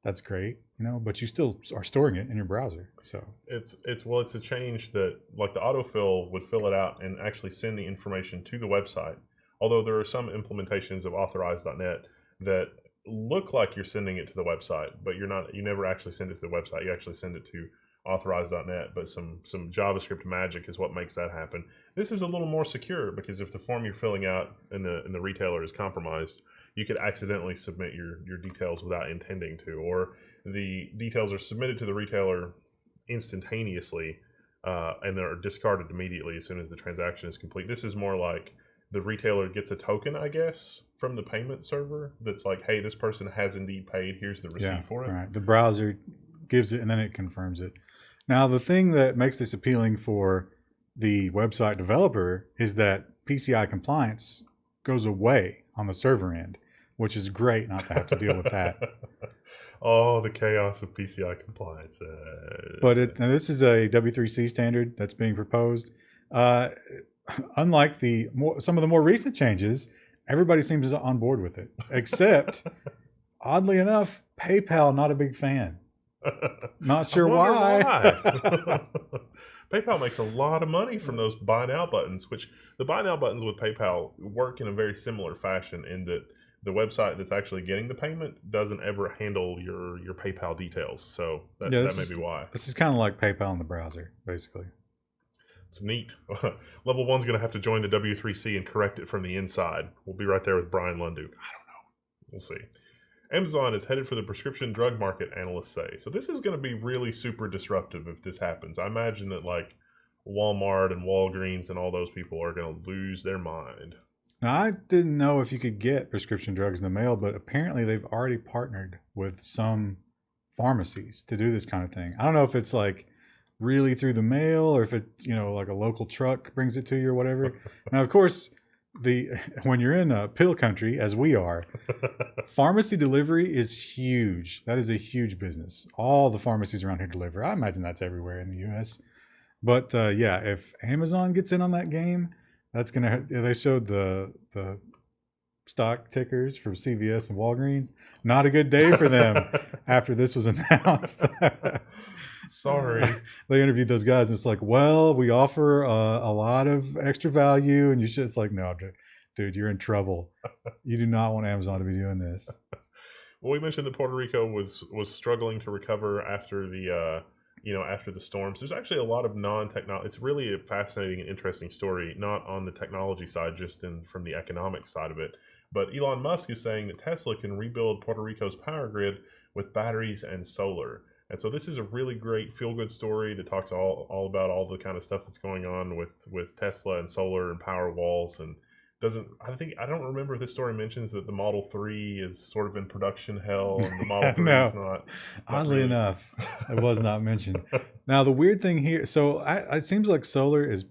that's great, but you still are storing it in your browser. So it's a change that like the autofill would fill it out and actually send the information to the website. Although there are some implementations of authorize.net that look like you're sending it to the website, but you never actually send it to the website. You actually send it to authorize.net, but some JavaScript magic is what makes that happen. This is a little more secure because if the form you're filling out in the retailer is compromised, you could accidentally submit your details without intending to, or the details are submitted to the retailer instantaneously and they're discarded immediately as soon as the transaction is complete. This is more like the retailer gets a token, I guess, from the payment server that's like, hey, this person has indeed paid. Here's the receipt for it. Right. The browser gives it and then it confirms it. Now, the thing that makes this appealing for the website developer is that PCI compliance goes away on the server end, which is great not to have to deal with that. Oh, the chaos of PCI compliance. But now this is a W3C standard that's being proposed. Unlike some of the more recent changes, everybody seems on board with it, except, oddly enough, PayPal not a big fan. Not sure why. PayPal makes a lot of money from those buy now buttons, which the buy now buttons with PayPal work in a very similar fashion in that the website that's actually getting the payment doesn't ever handle your PayPal details. So that may be why. This is kind of like PayPal in the browser, basically. It's neat. Level 1's going to have to join the W3C and correct it from the inside. We'll be right there with Brian Lundu. I don't know. We'll see. Amazon is headed for the prescription drug market, analysts say. So this is going to be really super disruptive if this happens. I imagine that like Walmart and Walgreens and all those people are going to lose their mind. Now, I didn't know if you could get prescription drugs in the mail, but apparently they've already partnered with some pharmacies to do this kind of thing. I don't know if it's like really through the mail or if it, like a local truck brings it to you or whatever. Now, of course, when you're in a pill country, as we are, pharmacy delivery is huge. That is a huge business. All the pharmacies around here deliver. I imagine that's everywhere in the U.S. But if Amazon gets in on that game, that's gonna. They showed the stock tickers for CVS and Walgreens. Not a good day for them after this was announced. Sorry. They interviewed those guys and it's like, well, we offer a lot of extra value and you should. It's like, no, dude, you're in trouble. You do not want Amazon to be doing this. Well, we mentioned that Puerto Rico was struggling to recover after the after the storms. There's actually a lot of non-technology. It's really a fascinating and interesting story, not on the technology side, just from the economic side of it. But Elon Musk is saying that Tesla can rebuild Puerto Rico's power grid with batteries and solar. And so this is a really great feel-good story that talks all about all the kind of stuff that's going on with Tesla and solar and power walls. And I don't remember if this story mentions that the Model 3 is sort of in production hell and the Model 3 is not. Oddly really. enough, it was not mentioned. Now, the weird thing here, so it seems like solar is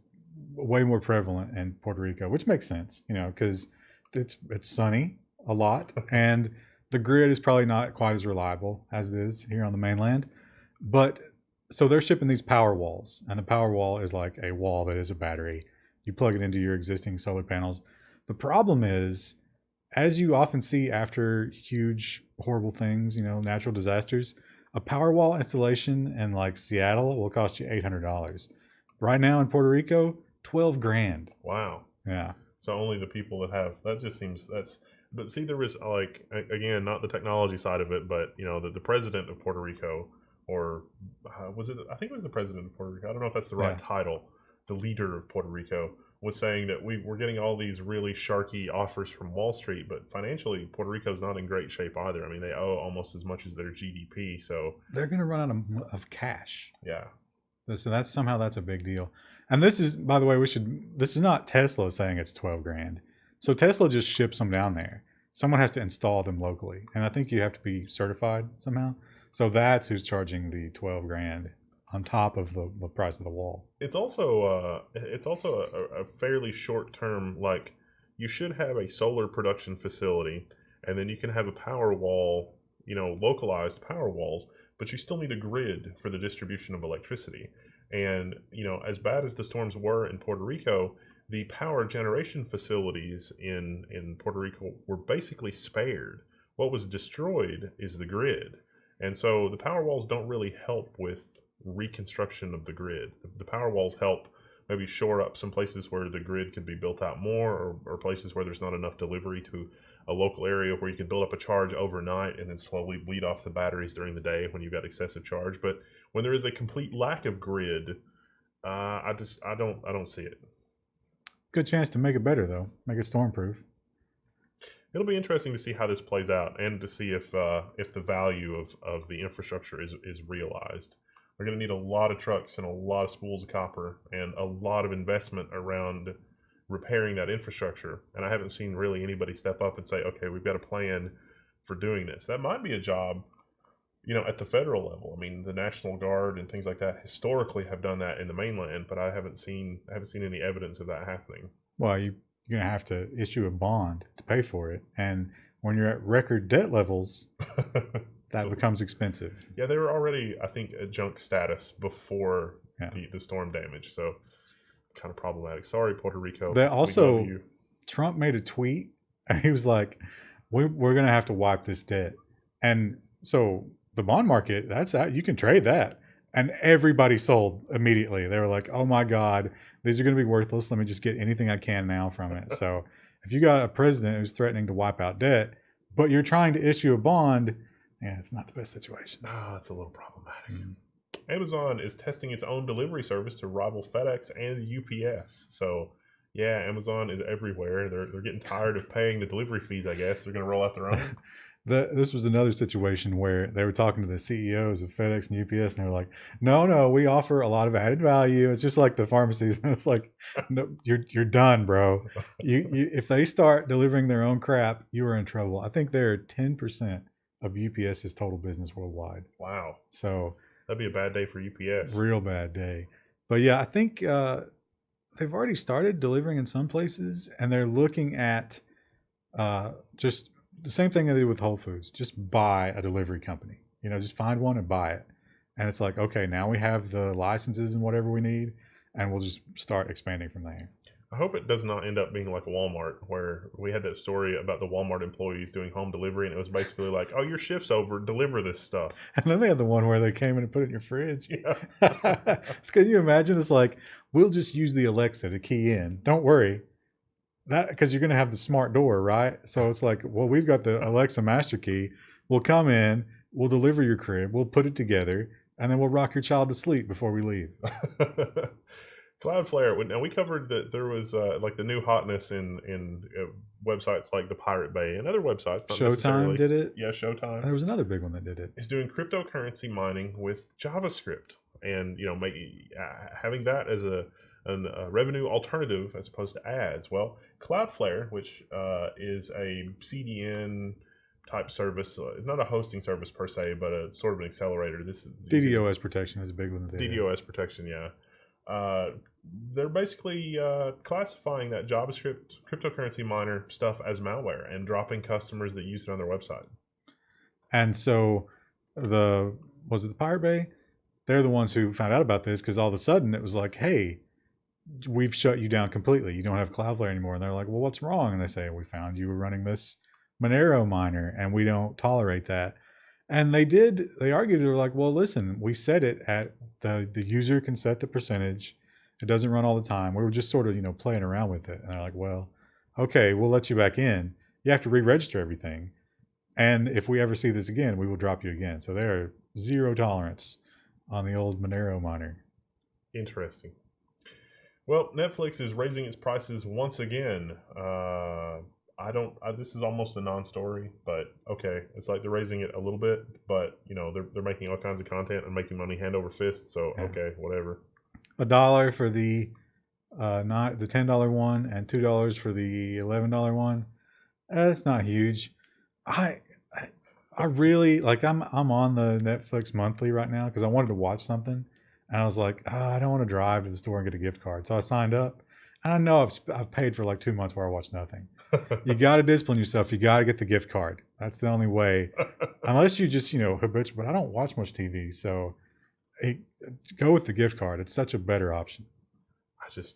way more prevalent in Puerto Rico, which makes sense, because it's sunny a lot and the grid is probably not quite as reliable as it is here on the mainland. But so they're shipping these power walls, and the power wall is like a wall that is a battery. You plug it into your existing solar panels. The problem is, as you often see after huge, horrible things, natural disasters, a power wall installation in like Seattle will cost you $800. Right now in Puerto Rico, $12,000. Wow. Yeah. So only the people that have, that just seems, but see, there was like, again, not the technology side of it, but the president of Puerto Rico, or was it, I think it was the president of Puerto Rico. I don't know if that's the right title. The leader of Puerto Rico was saying that we're getting all these really sharky offers from Wall Street, but financially, Puerto Rico's not in great shape either. I mean, they owe almost as much as their GDP, so they're going to run out of cash. Yeah. So that's a big deal. And this is, by the way, this is not Tesla saying it's $12,000. So Tesla just ships them down there. Someone has to install them locally, and I think you have to be certified somehow. So that's who's charging the $12,000 on top of the price of the wall. It's also a fairly short term. Like, you should have a solar production facility, and then you can have a power wall, localized power walls, but you still need a grid for the distribution of electricity. And as bad as the storms were in Puerto Rico, the power generation facilities in Puerto Rico were basically spared. What was destroyed is the grid. And so the power walls don't really help with reconstruction of the grid. The power walls help maybe shore up some places where the grid could be built out more, or places where there's not enough delivery to a local area where you can build up a charge overnight and then slowly bleed off the batteries during the day when you've got excessive charge. But when there is a complete lack of grid, I don't see it. Good chance to make it better though, make it stormproof. It'll be interesting to see how this plays out, and to see if the value of the infrastructure is realized. We're going to need a lot of trucks and a lot of spools of copper and a lot of investment around repairing that infrastructure. And I haven't seen really anybody step up and say, okay, we've got a plan for doing this. That might be a job, at the federal level. I mean, the National Guard and things like that historically have done that in the mainland, but I haven't seen any evidence of that happening. Well, you're going to have to issue a bond to pay for it. And when you're at record debt levels, that becomes expensive. Yeah, they were already, I think, at junk status before the storm damage. So kind of problematic. Sorry, Puerto Rico. Trump made a tweet and he was like, we're going to have to wipe this debt. And so the bond market, that's out. You can trade that. And everybody sold immediately. They were like, oh my God, these are going to be worthless. Let me just get anything I can now from it. So if you got a president who's threatening to wipe out debt, but you're trying to issue a bond, it's not the best situation. Oh, that's a little problematic. Amazon is testing its own delivery service to rival FedEx and UPS. So yeah, Amazon is everywhere. They're getting tired of paying the delivery fees, I guess. They're going to roll out their own. This was another situation where they were talking to the CEOs of FedEx and UPS, and they were like, no, we offer a lot of added value. It's just like the pharmacies. And it's like, no, you're done, bro. If they start delivering their own crap, you are in trouble. I think they're 10% of UPS's total business worldwide. Wow. So that'd be a bad day for UPS. Real bad day. But yeah, I think they've already started delivering in some places, and they're looking at just the same thing they did with Whole Foods. Just buy a delivery company. Just find one and buy it. And it's like, okay, now we have the licenses and whatever we need, and we'll just start expanding from there. I hope it does not end up being like Walmart, where we had that story about the Walmart employees doing home delivery, and it was basically like, oh, your shift's over, deliver this stuff. And then they had the one where they came in and put it in your fridge. Yeah. Can you imagine? It's like, we'll just use the Alexa to key in. Don't worry. Because you're going to have the smart door, right? So it's like, well, we've got the Alexa master key. We'll come in, we'll deliver your crib, we'll put it together, and then we'll rock your child to sleep before we leave. Cloudflare. Now we covered that there was like the new hotness in websites like the Pirate Bay and other websites. Showtime did it. Yeah, Showtime. There was another big one that did it. It's doing cryptocurrency mining with JavaScript, and having that as a revenue alternative as opposed to ads. Well, Cloudflare, which is a CDN type service, not a hosting service per se, but a sort of an accelerator. This is DDoS protection is a big one. DDoS protection, yeah. They're basically classifying that JavaScript cryptocurrency miner stuff as malware and dropping customers that use it on their website. And so was it the Pirate Bay? They're the ones who found out about this because all of a sudden it was like, hey, we've shut you down completely. You don't have Cloudflare anymore. And they're like, well, what's wrong? And they say, we found you were running this Monero miner and we don't tolerate that. And they argued, they were like, well, listen, we set it at the user can set the percentage. It doesn't run all the time. We were just sort of, playing around with it. And they're like, well, okay, we'll let you back in. You have to re-register everything. And if we ever see this again, we will drop you again. So they're zero tolerance on the old Monero miner. Interesting. Well, Netflix is raising its prices once again. This is almost a non-story, but okay. It's like they're raising it a little bit, but they're making all kinds of content and making money hand over fist. So okay, whatever. $1 for the the $10 one and $2 for the $11 one. That's not huge. I really like. I'm on the Netflix monthly right now because I wanted to watch something. And I was like, I don't want to drive to the store and get a gift card. So I signed up. And I know I've paid for like 2 months where I watch nothing. You got to discipline yourself. You got to get the gift card. That's the only way. Unless you just, habitual. But I don't watch much TV. So go with the gift card. It's such a better option.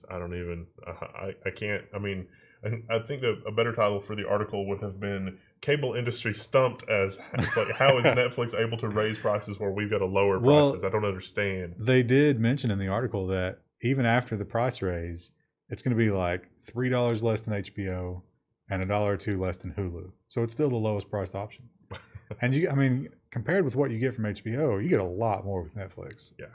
I don't even, I can't. I mean, I think that a better title for the article would have been Cable Industry Stumped as it's like, how is Netflix able to raise prices where we've got to lower prices? I don't understand. They did mention in the article that even after the price raise, it's going to be like $3 less than HBO and $1 or $2 less than Hulu. So it's still the lowest priced option. And compared with what you get from HBO, you get a lot more with Netflix. Yeah.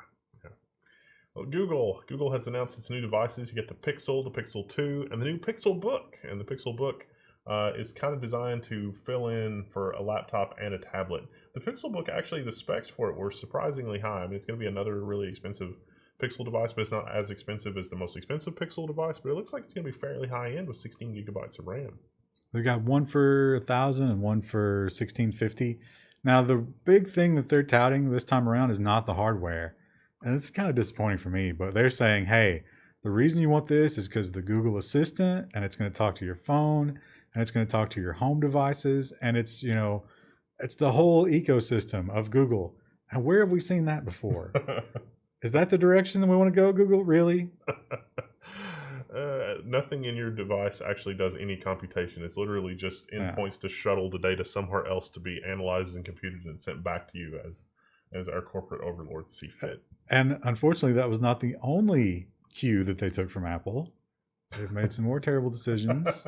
Well, Google has announced its new devices. You get the Pixel, the Pixel 2, and the new Pixel Book. And the Pixel Book is kind of designed to fill in for a laptop and a tablet. The Pixel Book, actually, the specs for it were surprisingly high. I mean, it's going to be another really expensive Pixel device, but it's not as expensive as the most expensive Pixel device. But it looks like it's going to be fairly high end with 16 gigabytes of RAM. They got one for 1,000 and one for 1,650. Now, the big thing that they're touting this time around is not the hardware. And it's kind of disappointing for me, but they're saying, hey, the reason you want this is because the Google Assistant, and it's going to talk to your phone, and it's going to talk to your home devices, and it's, you know, it's the whole ecosystem of Google. And where have we seen that before? Is that the direction that we want to go, Google? Really? Nothing in your device actually does any computation. It's literally just endpoints to shuttle the data somewhere else to be analyzed and computed and sent back to you as our corporate overlords see fit. And unfortunately, that was not the only cue that they took from Apple. They've made some more terrible decisions.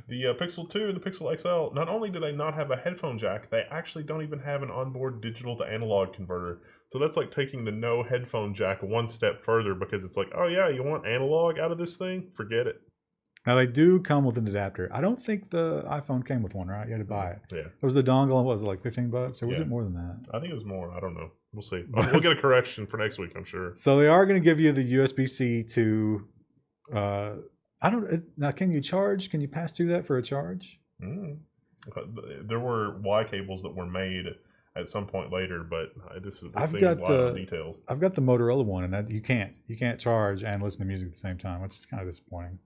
The Pixel 2 and the Pixel XL, not only do they not have a headphone jack, they actually don't even have an onboard digital to analog converter. So that's like taking the no headphone jack one step further, because it's like, oh yeah, you want analog out of this thing? Forget it. Now, they do come with an adapter. I don't think the iPhone came with one, right? You had to buy it. Yeah. It was the dongle, and what was it, like $15? Or was it more than that? I think it was more. I don't know. We'll see. We'll get a correction for next week, I'm sure. So they are going to give you the USB-C to... now, can you charge? Can you pass through that for a charge? There were Y cables that were made at some point later, but this thing is light on details. I've got the Motorola one, and you can't charge and listen to music at the same time, which is kind of disappointing.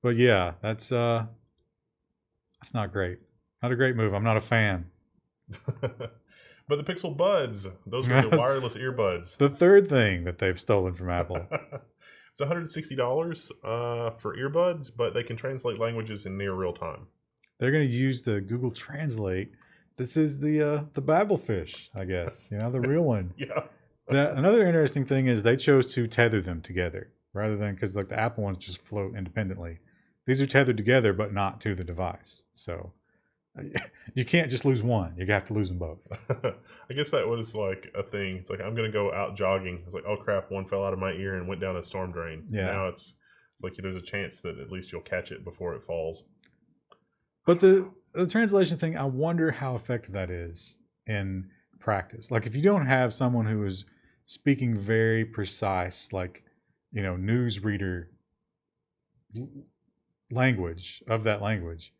But yeah, that's not great. Not a great move. I'm not a fan. But the Pixel Buds, those are the wireless earbuds. The third thing that they've stolen from Apple. It's $160 for earbuds, but they can translate languages in near real time. They're going to use the Google Translate. This is the Babelfish, I guess. You know, the real one. Yeah. Another interesting thing is they chose to tether them together rather than, because like the Apple ones just float independently. These are tethered together, but not to the device. So you can't just lose one. You have to lose them both. I guess that was like a thing. It's like, I'm going to go out jogging. It's like, oh crap, one fell out of my ear and went down a storm drain. Yeah. Now it's like there's a chance that at least you'll catch it before it falls. But the translation thing, I wonder how effective that is in practice. Like if you don't have someone who is speaking very precise, like, you know, newsreader language of that language,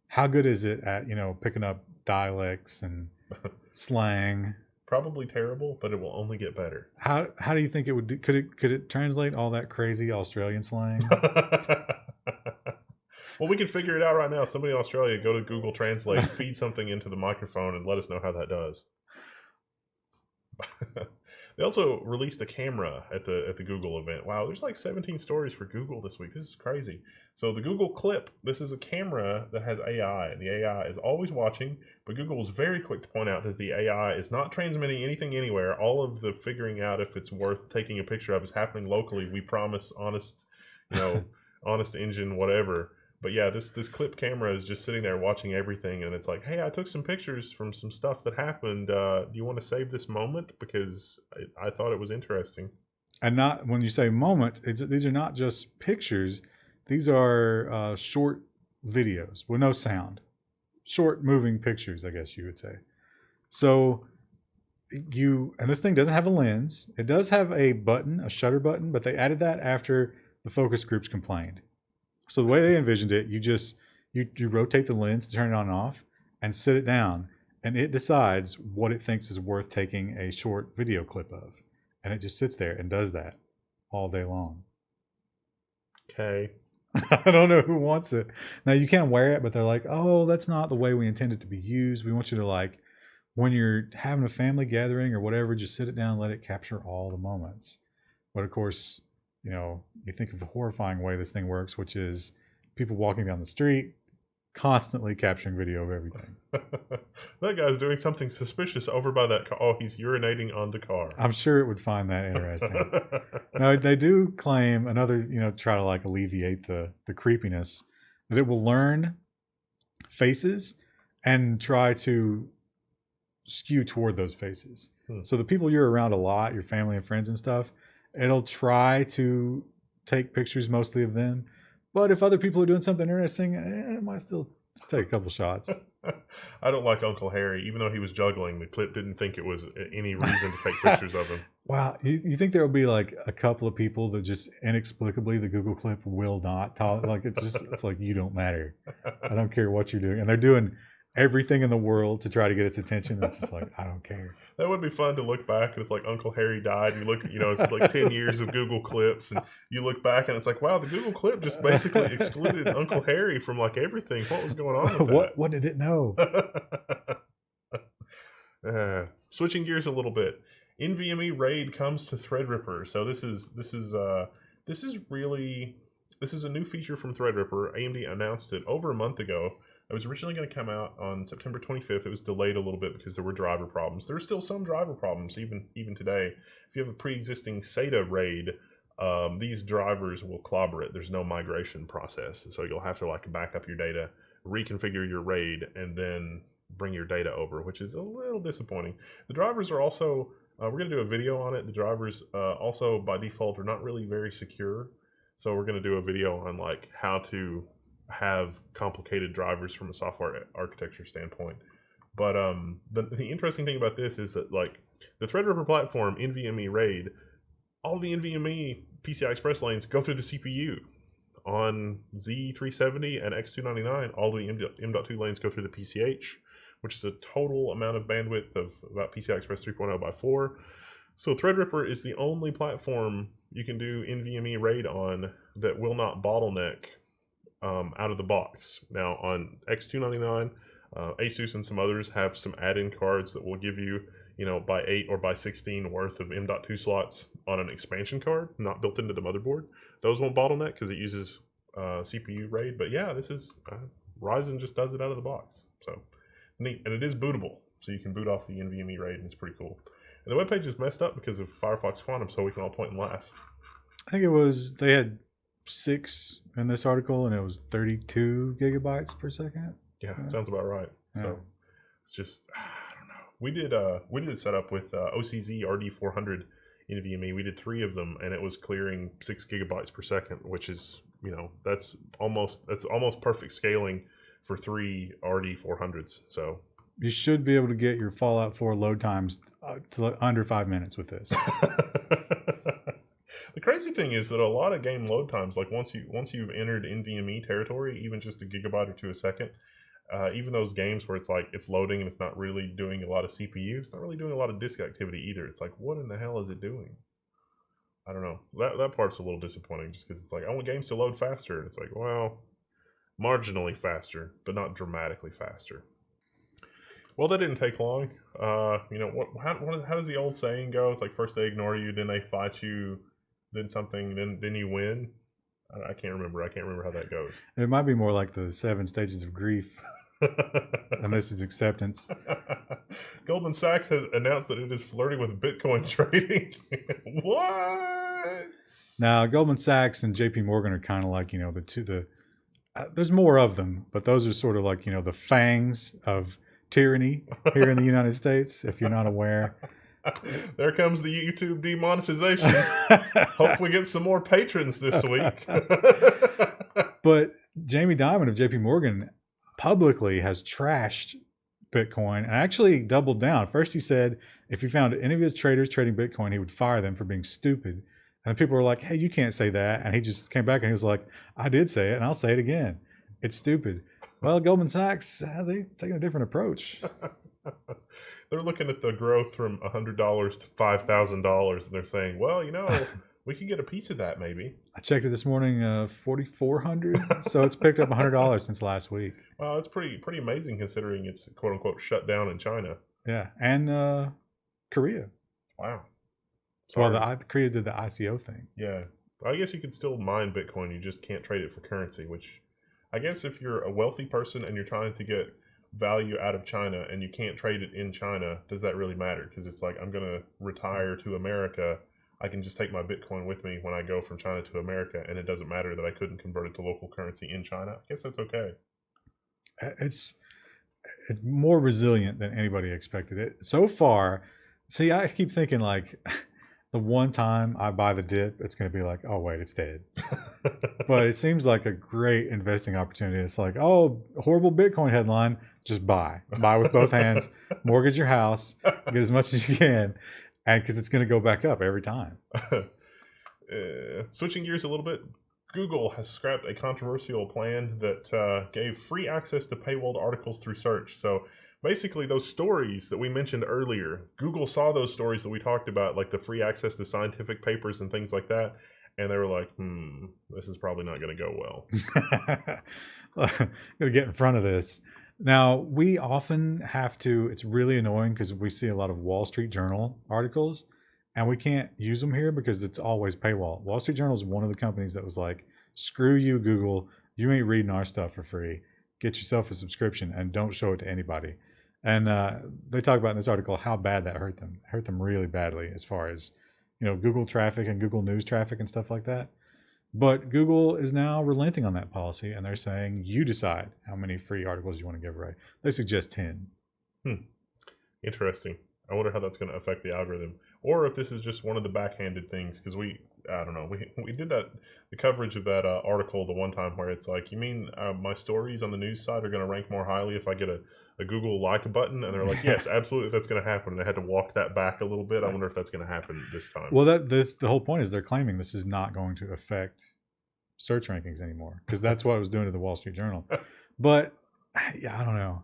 how good is it at, you know, picking up dialects and slang? Probably terrible, but it will only get better. How do you think it would do? Could it translate all that crazy Australian slang? Well, we can figure it out right now. Somebody in Australia, go to Google Translate, feed something into the microphone, and let us know how that does. They also released a camera at the Google event. Wow, there's like 17 stories for Google this week. This is crazy. So the Google Clip, this is a camera that has AI, and the AI is always watching, but Google was very quick to point out that the AI is not transmitting anything anywhere. All of the figuring out if it's worth taking a picture of is happening locally. We promise honest, honest engine, whatever. But yeah, this Clip camera is just sitting there watching everything, and it's like, hey, I took some pictures from some stuff that happened. Do you want to save this moment? Because I thought it was interesting. And not, when you say moment, these are not just pictures. These are short videos with no sound. Short moving pictures, I guess you would say. So and this thing doesn't have a lens. It does have a button, a shutter button, but they added that after the focus groups complained. So the way they envisioned it, you rotate the lens to turn it on and off and sit it down, and it decides what it thinks is worth taking a short video clip of. And it just sits there and does that all day long. Okay. I don't know who wants it. Now you can wear it, but they're like, oh, that's not the way we intend it to be used. We want you to, like, when you're having a family gathering or whatever, just sit it down and let it capture all the moments. But of course, you know, you think of the horrifying way this thing works, which is people walking down the street, constantly capturing video of everything. That guy's doing something suspicious over by that car. Oh, he's urinating on the car. I'm sure it would find that interesting. Now, they do claim another, try to like alleviate the creepiness, that it will learn faces and try to skew toward those faces. So the people you're around a lot, your family and friends and stuff, it'll try to take pictures mostly of them. But if other people are doing something interesting, it might still take a couple shots. I don't like Uncle Harry. Even though he was juggling, the clip didn't think it was any reason to take pictures of him. Wow. You think there will be like a couple of people that just inexplicably the Google clip will not talk? Like it's like, you don't matter. I don't care what you're doing. And they're doing everything in the world to try to get its attention. It's just like, I don't care. That would be fun to look back and it's like Uncle Harry died. You look, it's like 10 years of Google clips, and you look back and it's like, wow, the Google clip just basically excluded Uncle Harry from like everything. What was going on with that? What did it know? Switching gears a little bit, NVMe RAID comes to Threadripper. So this is a new feature from Threadripper. AMD announced it over a month ago. It was originally going to come out on September 25th. It was delayed a little bit because there were driver problems. There are still some driver problems even today. If you have a pre-existing SATA RAID, these drivers will clobber it. There's no migration process, so you'll have to like back up your data, reconfigure your RAID, and then bring your data over, which is a little disappointing. The drivers are also, we're going to do a video on it. The drivers also by default are not really very secure, so we're going to do a video on like how to have complicated drivers from a software architecture standpoint. But the interesting thing about this is that like the Threadripper platform, NVMe RAID, all the NVMe PCI Express lanes go through the CPU. On Z370 and X299, all the M.2 lanes go through the PCH, which is a total amount of bandwidth of about PCI Express 3.0 by 4. So Threadripper is the only platform you can do NVMe RAID on that will not bottleneck out of the box. Now on X299, Asus and some others have some add-in cards that will give you, by 8 or by 16 worth of M.2 slots on an expansion card, not built into the motherboard. Those won't bottleneck because it uses CPU RAID. But yeah, this is Ryzen just does it out of the box. So neat, and it is bootable, so you can boot off the NVMe RAID, and it's pretty cool. And the webpage is messed up because of Firefox Quantum, so we can all point and laugh. I think they had 6 in this article, and it was 32 gigabytes per second. Yeah, sounds about right. Yeah. So it's just, I don't know. We did a setup with OCZ RD400 NVMe. We did 3 of them, and it was clearing 6 gigabytes per second, which is, that's almost perfect scaling for 3 RD400s. So you should be able to get your Fallout 4 load times to under 5 minutes with this. The crazy thing is that a lot of game load times, like once you've entered NVMe territory, even just a gigabyte or 2 a second, even those games where it's like it's loading and it's not really doing a lot of CPU, it's not really doing a lot of disk activity either. It's like, what in the hell is it doing? I don't know. That part's a little disappointing just because it's like, I want games to load faster. And it's like, well, marginally faster, but not dramatically faster. Well, that didn't take long. How does the old saying go? It's like first they ignore you, then they fight you, then something, then you win. I can't remember. I can't remember how that goes. It might be more like the 7 stages of grief. And this is acceptance. Goldman Sachs has announced that it is flirting with Bitcoin trading. What? Now, Goldman Sachs and JP Morgan are kind of like, there's more of them, but those are sort of like, the fangs of tyranny here in the United States, if you're not aware. There comes the YouTube demonetization. Hope we get some more patrons this week. But Jamie Dimon of JP Morgan publicly has trashed Bitcoin and actually doubled down. First he said if he found any of his traders trading Bitcoin, he would fire them for being stupid. And people were like, hey, you can't say that. And he just came back and he was like, I did say it and I'll say it again. It's stupid. Well, Goldman Sachs, they taking a different approach. They're looking at the growth from $100 to $5,000, and they're saying, well, we could get a piece of that maybe. I checked it this morning, $4,400. So it's picked up $100 since last week. Well, it's pretty amazing considering it's quote unquote shut down in China. Yeah, and Korea. Wow. Sorry. Well, Korea did the ICO thing. Yeah, I guess you could still mine Bitcoin. You just can't trade it for currency. Which, I guess, if you're a wealthy person and you're trying to get value out of China and you can't trade it in China, does that really matter? Because it's like, I'm going to retire to America. I can just take my Bitcoin with me when I go from China to America, and it doesn't matter that I couldn't convert it to local currency in China. I guess that's okay. It's more resilient than anybody expected it. So far, see, I keep thinking like, the one time I buy the dip, it's going to be like, oh, wait, it's dead. But it seems like a great investing opportunity. It's like, oh, horrible Bitcoin headline, just buy. Buy with both hands, mortgage your house, get as much as you can, and because it's going to go back up every time. Switching gears a little bit, Google has scrapped a controversial plan that gave free access to paywalled articles through search. So basically those stories that we mentioned earlier, Google saw those stories that we talked about, like the free access to scientific papers and things like that, and they were like, this is probably not going to go well. Gotta get in front of this. Now, we often have to, it's really annoying because we see a lot of Wall Street Journal articles and we can't use them here because it's always paywall. Wall Street Journal is one of the companies that was like, screw you, Google. You ain't reading our stuff for free. Get yourself a subscription and don't show it to anybody. And they talk about in this article how bad that hurt them. It hurt them really badly as far as, Google traffic and Google News traffic and stuff like that. But Google is now relenting on that policy, and they're saying you decide how many free articles you want to give away. They suggest 10. Interesting. I wonder how that's going to affect the algorithm, or if this is just one of the backhanded things. Because I don't know, we did the coverage of that article the one time where it's like, you mean my stories on the news site are going to rank more highly if I get a Google like button? And they're like, yes, absolutely, that's going to happen. And they had to walk that back a little bit. I wonder if that's going to happen this time. Well, the whole point is they're claiming this is not going to affect search rankings anymore because that's what it was doing to the Wall Street Journal. But yeah, I don't know.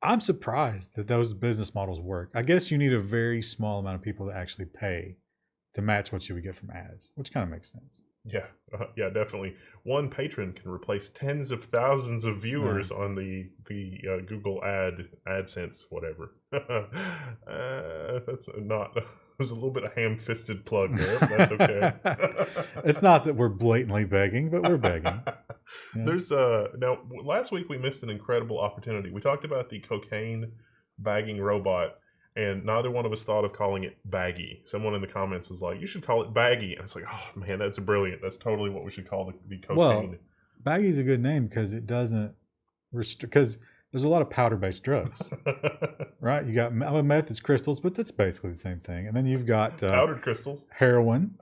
I'm surprised that those business models work. I guess you need a very small amount of people to actually pay to match what you would get from ads, which kind of makes sense. Yeah, definitely. One patron can replace tens of thousands of viewers on the Google AdSense, whatever. That's not. There's a little bit of ham-fisted plug there, but that's okay. It's not that we're blatantly begging, but we're begging. Yeah. There's now last week we missed an incredible opportunity. We talked about the cocaine bagging robot, and neither one of us thought of calling it Baggy. Someone in the comments was like, you should call it Baggy. And it's like, oh man, that's brilliant. That's totally what we should call the cocaine. Well, Baggy's a good name because it doesn't restrict, because there's a lot of powder-based drugs, right? You got meth is crystals, but that's basically the same thing. And then you've got powdered crystals, heroin,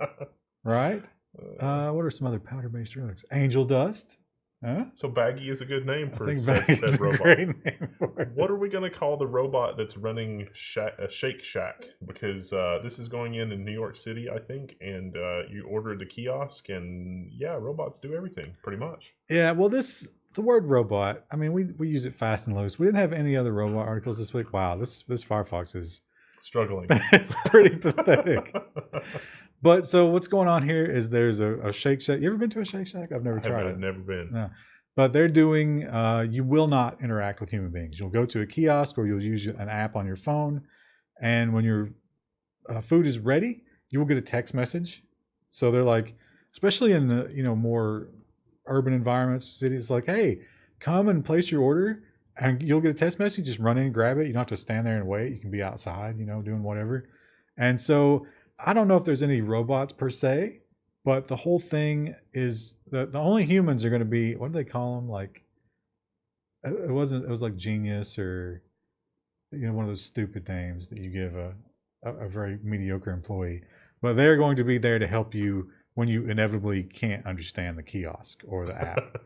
right? What are some other powder-based drugs? Angel dust. Huh? So Baggy is a good name for said robot. Great name for it. What are we going to call the robot that's running Shake Shack? Because this is going in New York City, I think, and you ordered the kiosk, and yeah, robots do everything pretty much. Yeah, well, the word robot, I mean, we use it fast and loose. We didn't have any other robot articles this week. Wow, this Firefox is struggling. It's pretty pathetic. But so what's going on here is there's a Shake Shack. You ever been to a Shake Shack? I've never tried it. I've never been. No. But they're doing, you will not interact with human beings. You'll go to a kiosk or you'll use an app on your phone. And when your food is ready, you will get a text message. So they're like, especially in the, more urban environments, cities, like, hey, come and place your order and you'll get a text message. Just run in and grab it. You don't have to stand there and wait. You can be outside, doing whatever. And so I don't know if there's any robots per se, but the whole thing is the only humans are going to be, what do they call them? Like, it was like genius or, one of those stupid names that you give a very mediocre employee. But they're going to be there to help you when you inevitably can't understand the kiosk or the app.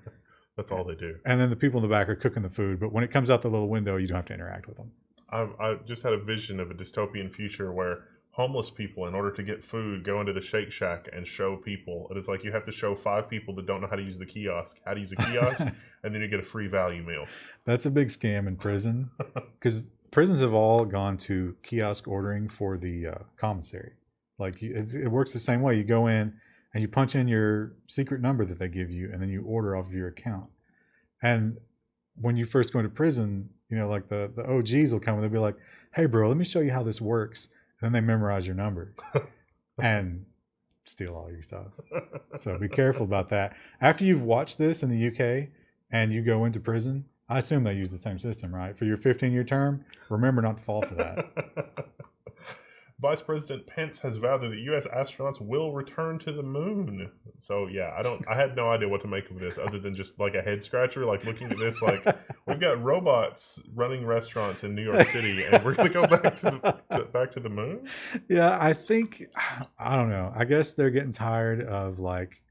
That's all they do. And then the people in the back are cooking the food. But when it comes out the little window, you don't have to interact with them. I just had a vision of a dystopian future where homeless people, in order to get food, go into the Shake Shack and show people. And it's like you have to show 5 people that don't know how to use the kiosk how to use a kiosk, and then you get a free value meal. That's a big scam in prison, because prisons have all gone to kiosk ordering for the commissary. Like it works the same way. You go in and you punch in your secret number that they give you, and then you order off of your account. And when you first go into prison, like the OGs will come and they'll be like, hey, bro, let me show you how this works. Then they memorize your number and steal all your stuff. So be careful about that. After you've watched this in the UK and you go into prison, I assume they use the same system, right? For your 15-year term, remember not to fall for that. Vice President Pence has vowed that the U.S. astronauts will return to the moon. So yeah, I had no idea what to make of this other than just like a head scratcher. Like looking at this, like we've got robots running restaurants in New York City, and we're gonna go back to the moon. Yeah, I think I don't know. I guess they're getting tired of like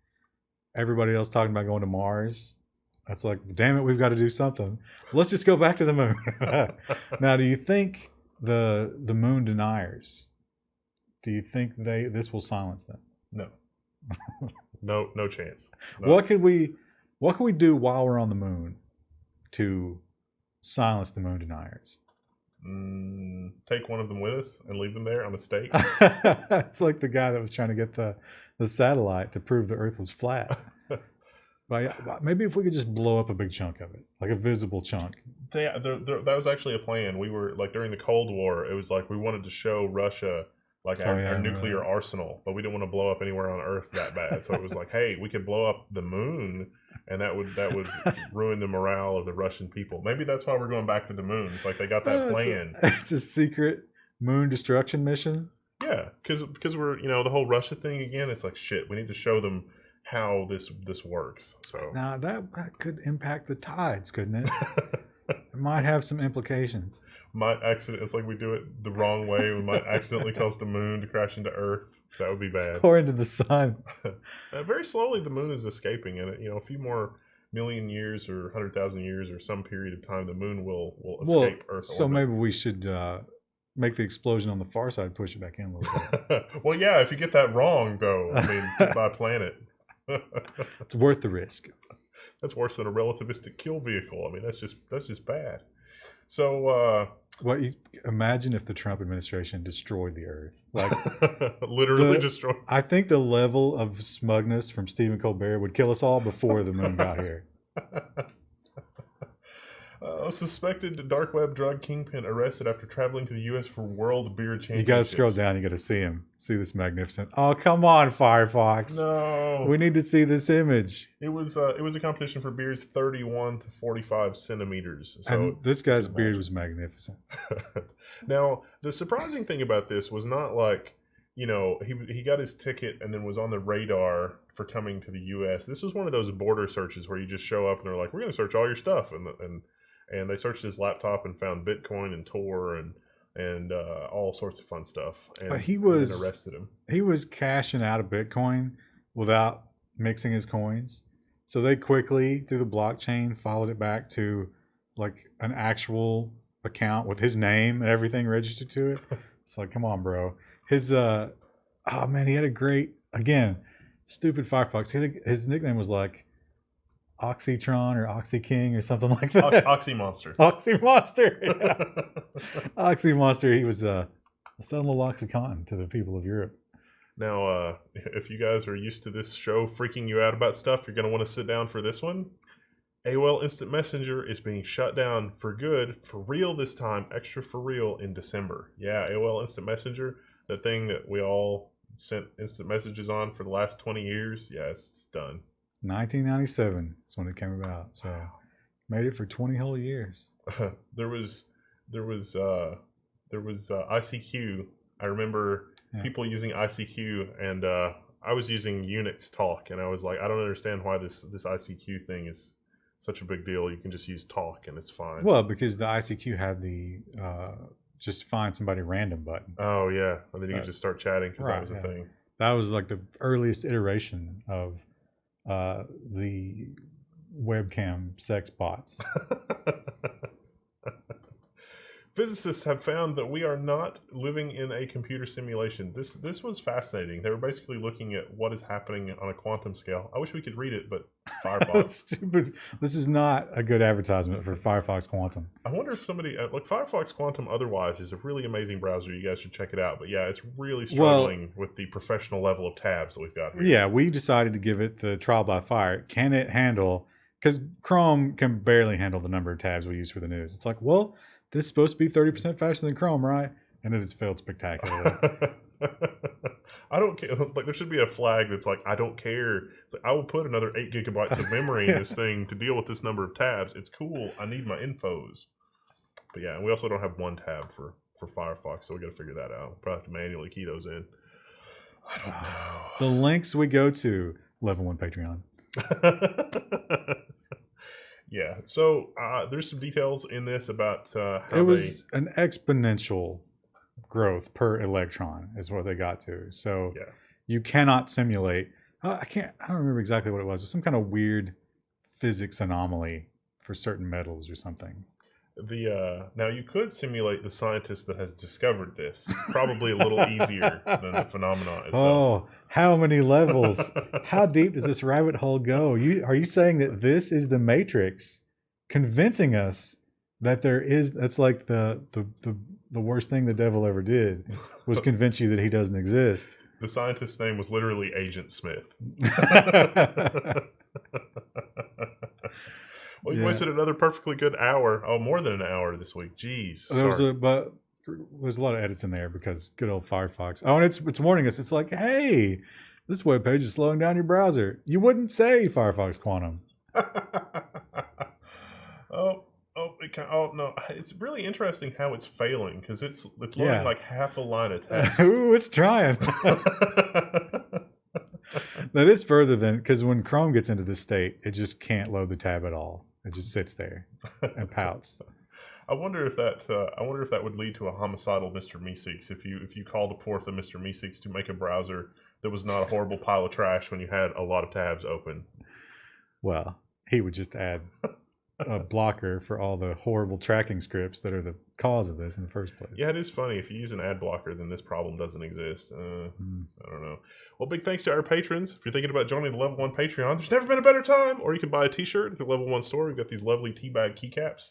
everybody else talking about going to Mars. That's like, damn it, we've got to do something. Let's just go back to the moon. Now, do you think the moon deniers? Do you think this will silence them? No. No chance. No. What could we do while we're on the moon to silence the moon deniers? Take one of them with us and leave them there on a stake. It's like the guy that was trying to get the satellite to prove the Earth was flat. But maybe if we could just blow up a big chunk of it, like a visible chunk. That was actually a plan. We were like during the Cold War, it was like we wanted to show Russia like our nuclear arsenal, but we didn't want to blow up anywhere on Earth that bad. So it was like, hey, we could blow up the moon, and that would ruin the morale of the Russian people. Maybe that's why we're going back to the moon. It's like they got that plan. It's a secret moon destruction mission. Yeah, because we're the whole Russia thing again. It's like shit. We need to show them how this works. So now that could impact the tides, couldn't it? It might have some implications. It's like we do it the wrong way. We might accidentally cause the moon to crash into Earth. That would be bad. Or into the sun. Very slowly, the moon is escaping, and a few more million years or 100,000 years or some period of time, the moon will escape Earth. So orbit. Maybe we should make the explosion on the far side push it back in a little bit. Well, yeah, if you get that wrong, though, I mean, goodbye planet. It's worth the risk. That's worse than a relativistic kill vehicle. I mean, that's just bad. So, imagine if the Trump administration destroyed the Earth, like literally destroyed. I think the level of smugness from Stephen Colbert would kill us all before the moon got here. Suspected dark web drug kingpin arrested after traveling to the U.S. for World Beer Championships. You got to scroll down. You got to see him. See this magnificent. Oh, come on, Firefox. No, we need to see this image. It was a competition for beers 31 to 45 centimeters. So and this guy's beard was magnificent. Now, the surprising thing about this was not like he got his ticket and then was on the radar for coming to the U.S. This was one of those border searches where you just show up and they're like, we're going to search all your stuff, and they searched his laptop and found Bitcoin and Tor and all sorts of fun stuff. And arrested him. He was cashing out of Bitcoin without mixing his coins. So they quickly, through the blockchain, followed it back to like an actual account with his name and everything registered to it. It's like, come on, bro. His he had a great, again, stupid Firefox. His nickname was like Oxytron or Oxy King or something like that. Oxy Monster. Oxy Monster. Yeah. Oxy Monster. He was selling a little Oxycontin to the people of Europe. Now, if you guys are used to this show freaking you out about stuff, you're going to want to sit down for this one. AOL Instant Messenger is being shut down for good, for real this time, extra for real in December. Yeah, AOL Instant Messenger, the thing that we all sent instant messages on for the last 20 years. Yeah, it's done. 1997 is when it came about. So made it for 20 whole years. There was ICQ. I remember people using ICQ, and I was using Unix Talk, and I was like, I don't understand why this ICQ thing is such a big deal. You can just use Talk and it's fine. Well, because the ICQ had the just find somebody random button. Oh yeah, and then you could just start chatting because that was a thing. That was like the earliest iteration of the webcam sex bots. Physicists have found that we are not living in a computer simulation. This was fascinating. They were basically looking at what is happening on a quantum scale. I wish we could read it, but Firefox. Stupid. This is not a good advertisement for Firefox Quantum. I wonder if somebody like Firefox Quantum otherwise is a really amazing browser. You guys should check it out. But yeah, it's really struggling with the professional level of tabs that we've got here. Yeah, we decided to give it the trial by fire. Can it handle? Because Chrome can barely handle the number of tabs we use for the news. It's like, well, this is supposed to be 30% faster than Chrome, right? And it has failed spectacularly. I don't care. Like, there should be a flag that's like, I don't care. It's like, I will put another 8 gigabytes of memory in this thing to deal with this number of tabs. It's cool. I need my infos. But yeah, we also don't have one tab for for Firefox, so we got to figure that out. We'll probably have to manually key those in. I don't know. The links we go to, Level 1 Patreon. Yeah, so there's some details in this about how it was an exponential growth per electron is what they got to. So yeah. you cannot simulate. I don't remember exactly what it was. It was some kind of weird physics anomaly for certain metals or something. Now you could simulate the scientist that has discovered this. Probably a little easier than the phenomenon itself. Oh, how many levels? How deep does this rabbit hole go? Are you saying that this is the Matrix convincing us that that's like the worst thing the devil ever did was convince you that he doesn't exist? The scientist's name was literally Agent Smith. Well, you wasted another perfectly good hour. Oh, more than an hour this week. Jeez. There's a lot of edits in there because good old Firefox. Oh, and it's warning us. It's like, hey, this web page is slowing down your browser. You wouldn't say Firefox Quantum. Oh no! It's really interesting how it's failing because it's loading like half a line of text. Ooh, it's trying. That is further than because when Chrome gets into this state, it just can't load the tab at all. It just sits there and pouts. I wonder if that would lead to a homicidal Mr. Meeseeks if you called forth a Mr. Meeseeks to make a browser that was not a horrible pile of trash when you had a lot of tabs open. Well, he would just add a blocker for all the horrible tracking scripts that are the cause of this in the first place. Yeah, it is funny. If you use an ad blocker, then this problem doesn't exist. I don't know. Well, big thanks to our patrons. If you're thinking about joining the Level 1 Patreon, there's never been a better time. Or you can buy a t-shirt at the Level 1 store. We've got these lovely teabag keycaps.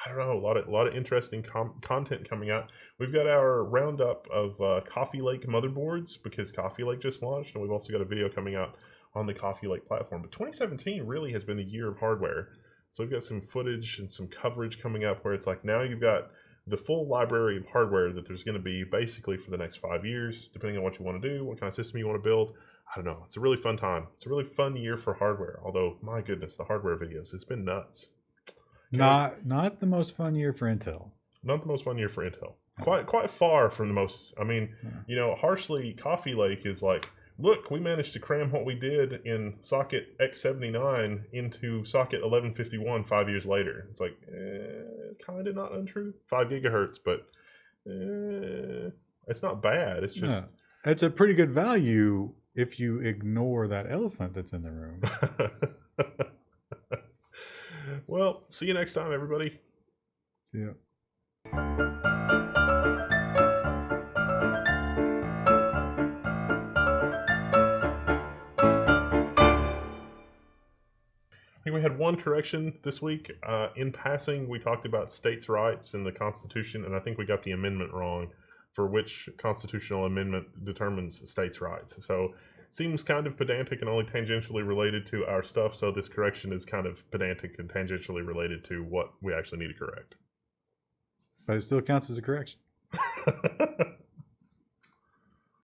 I don't know, a lot of interesting content coming out. We've got our roundup of Coffee Lake motherboards because Coffee Lake just launched. And we've also got a video coming out on the Coffee Lake platform. But 2017 really has been the year of hardware. So we've got some footage and some coverage coming up where it's like now you've got the full library of hardware that there's going to be basically for the next 5 years, depending on what you want to do, what kind of system you want to build. I don't know. It's a really fun time. It's a really fun year for hardware. Although, my goodness, the hardware videos, it's been nuts. Not the most fun year for Intel. Not the most fun year for Intel. Quite far from the most. I mean, harshly, Coffee Lake is like, look, we managed to cram what we did in socket X79 into socket 1151 5 years later. It's like, kind of not untrue. 5 gigahertz, but it's not bad. It's just... No, it's a pretty good value if you ignore that elephant that's in the room. Well, see you next time, everybody. See ya. I think we had one correction this week. In passing, we talked about states' rights in the Constitution, and I think we got the amendment wrong for which constitutional amendment determines states' rights. So seems kind of pedantic and only tangentially related to our stuff, so this correction is kind of pedantic and tangentially related to what we actually need to correct. But it still counts as a correction.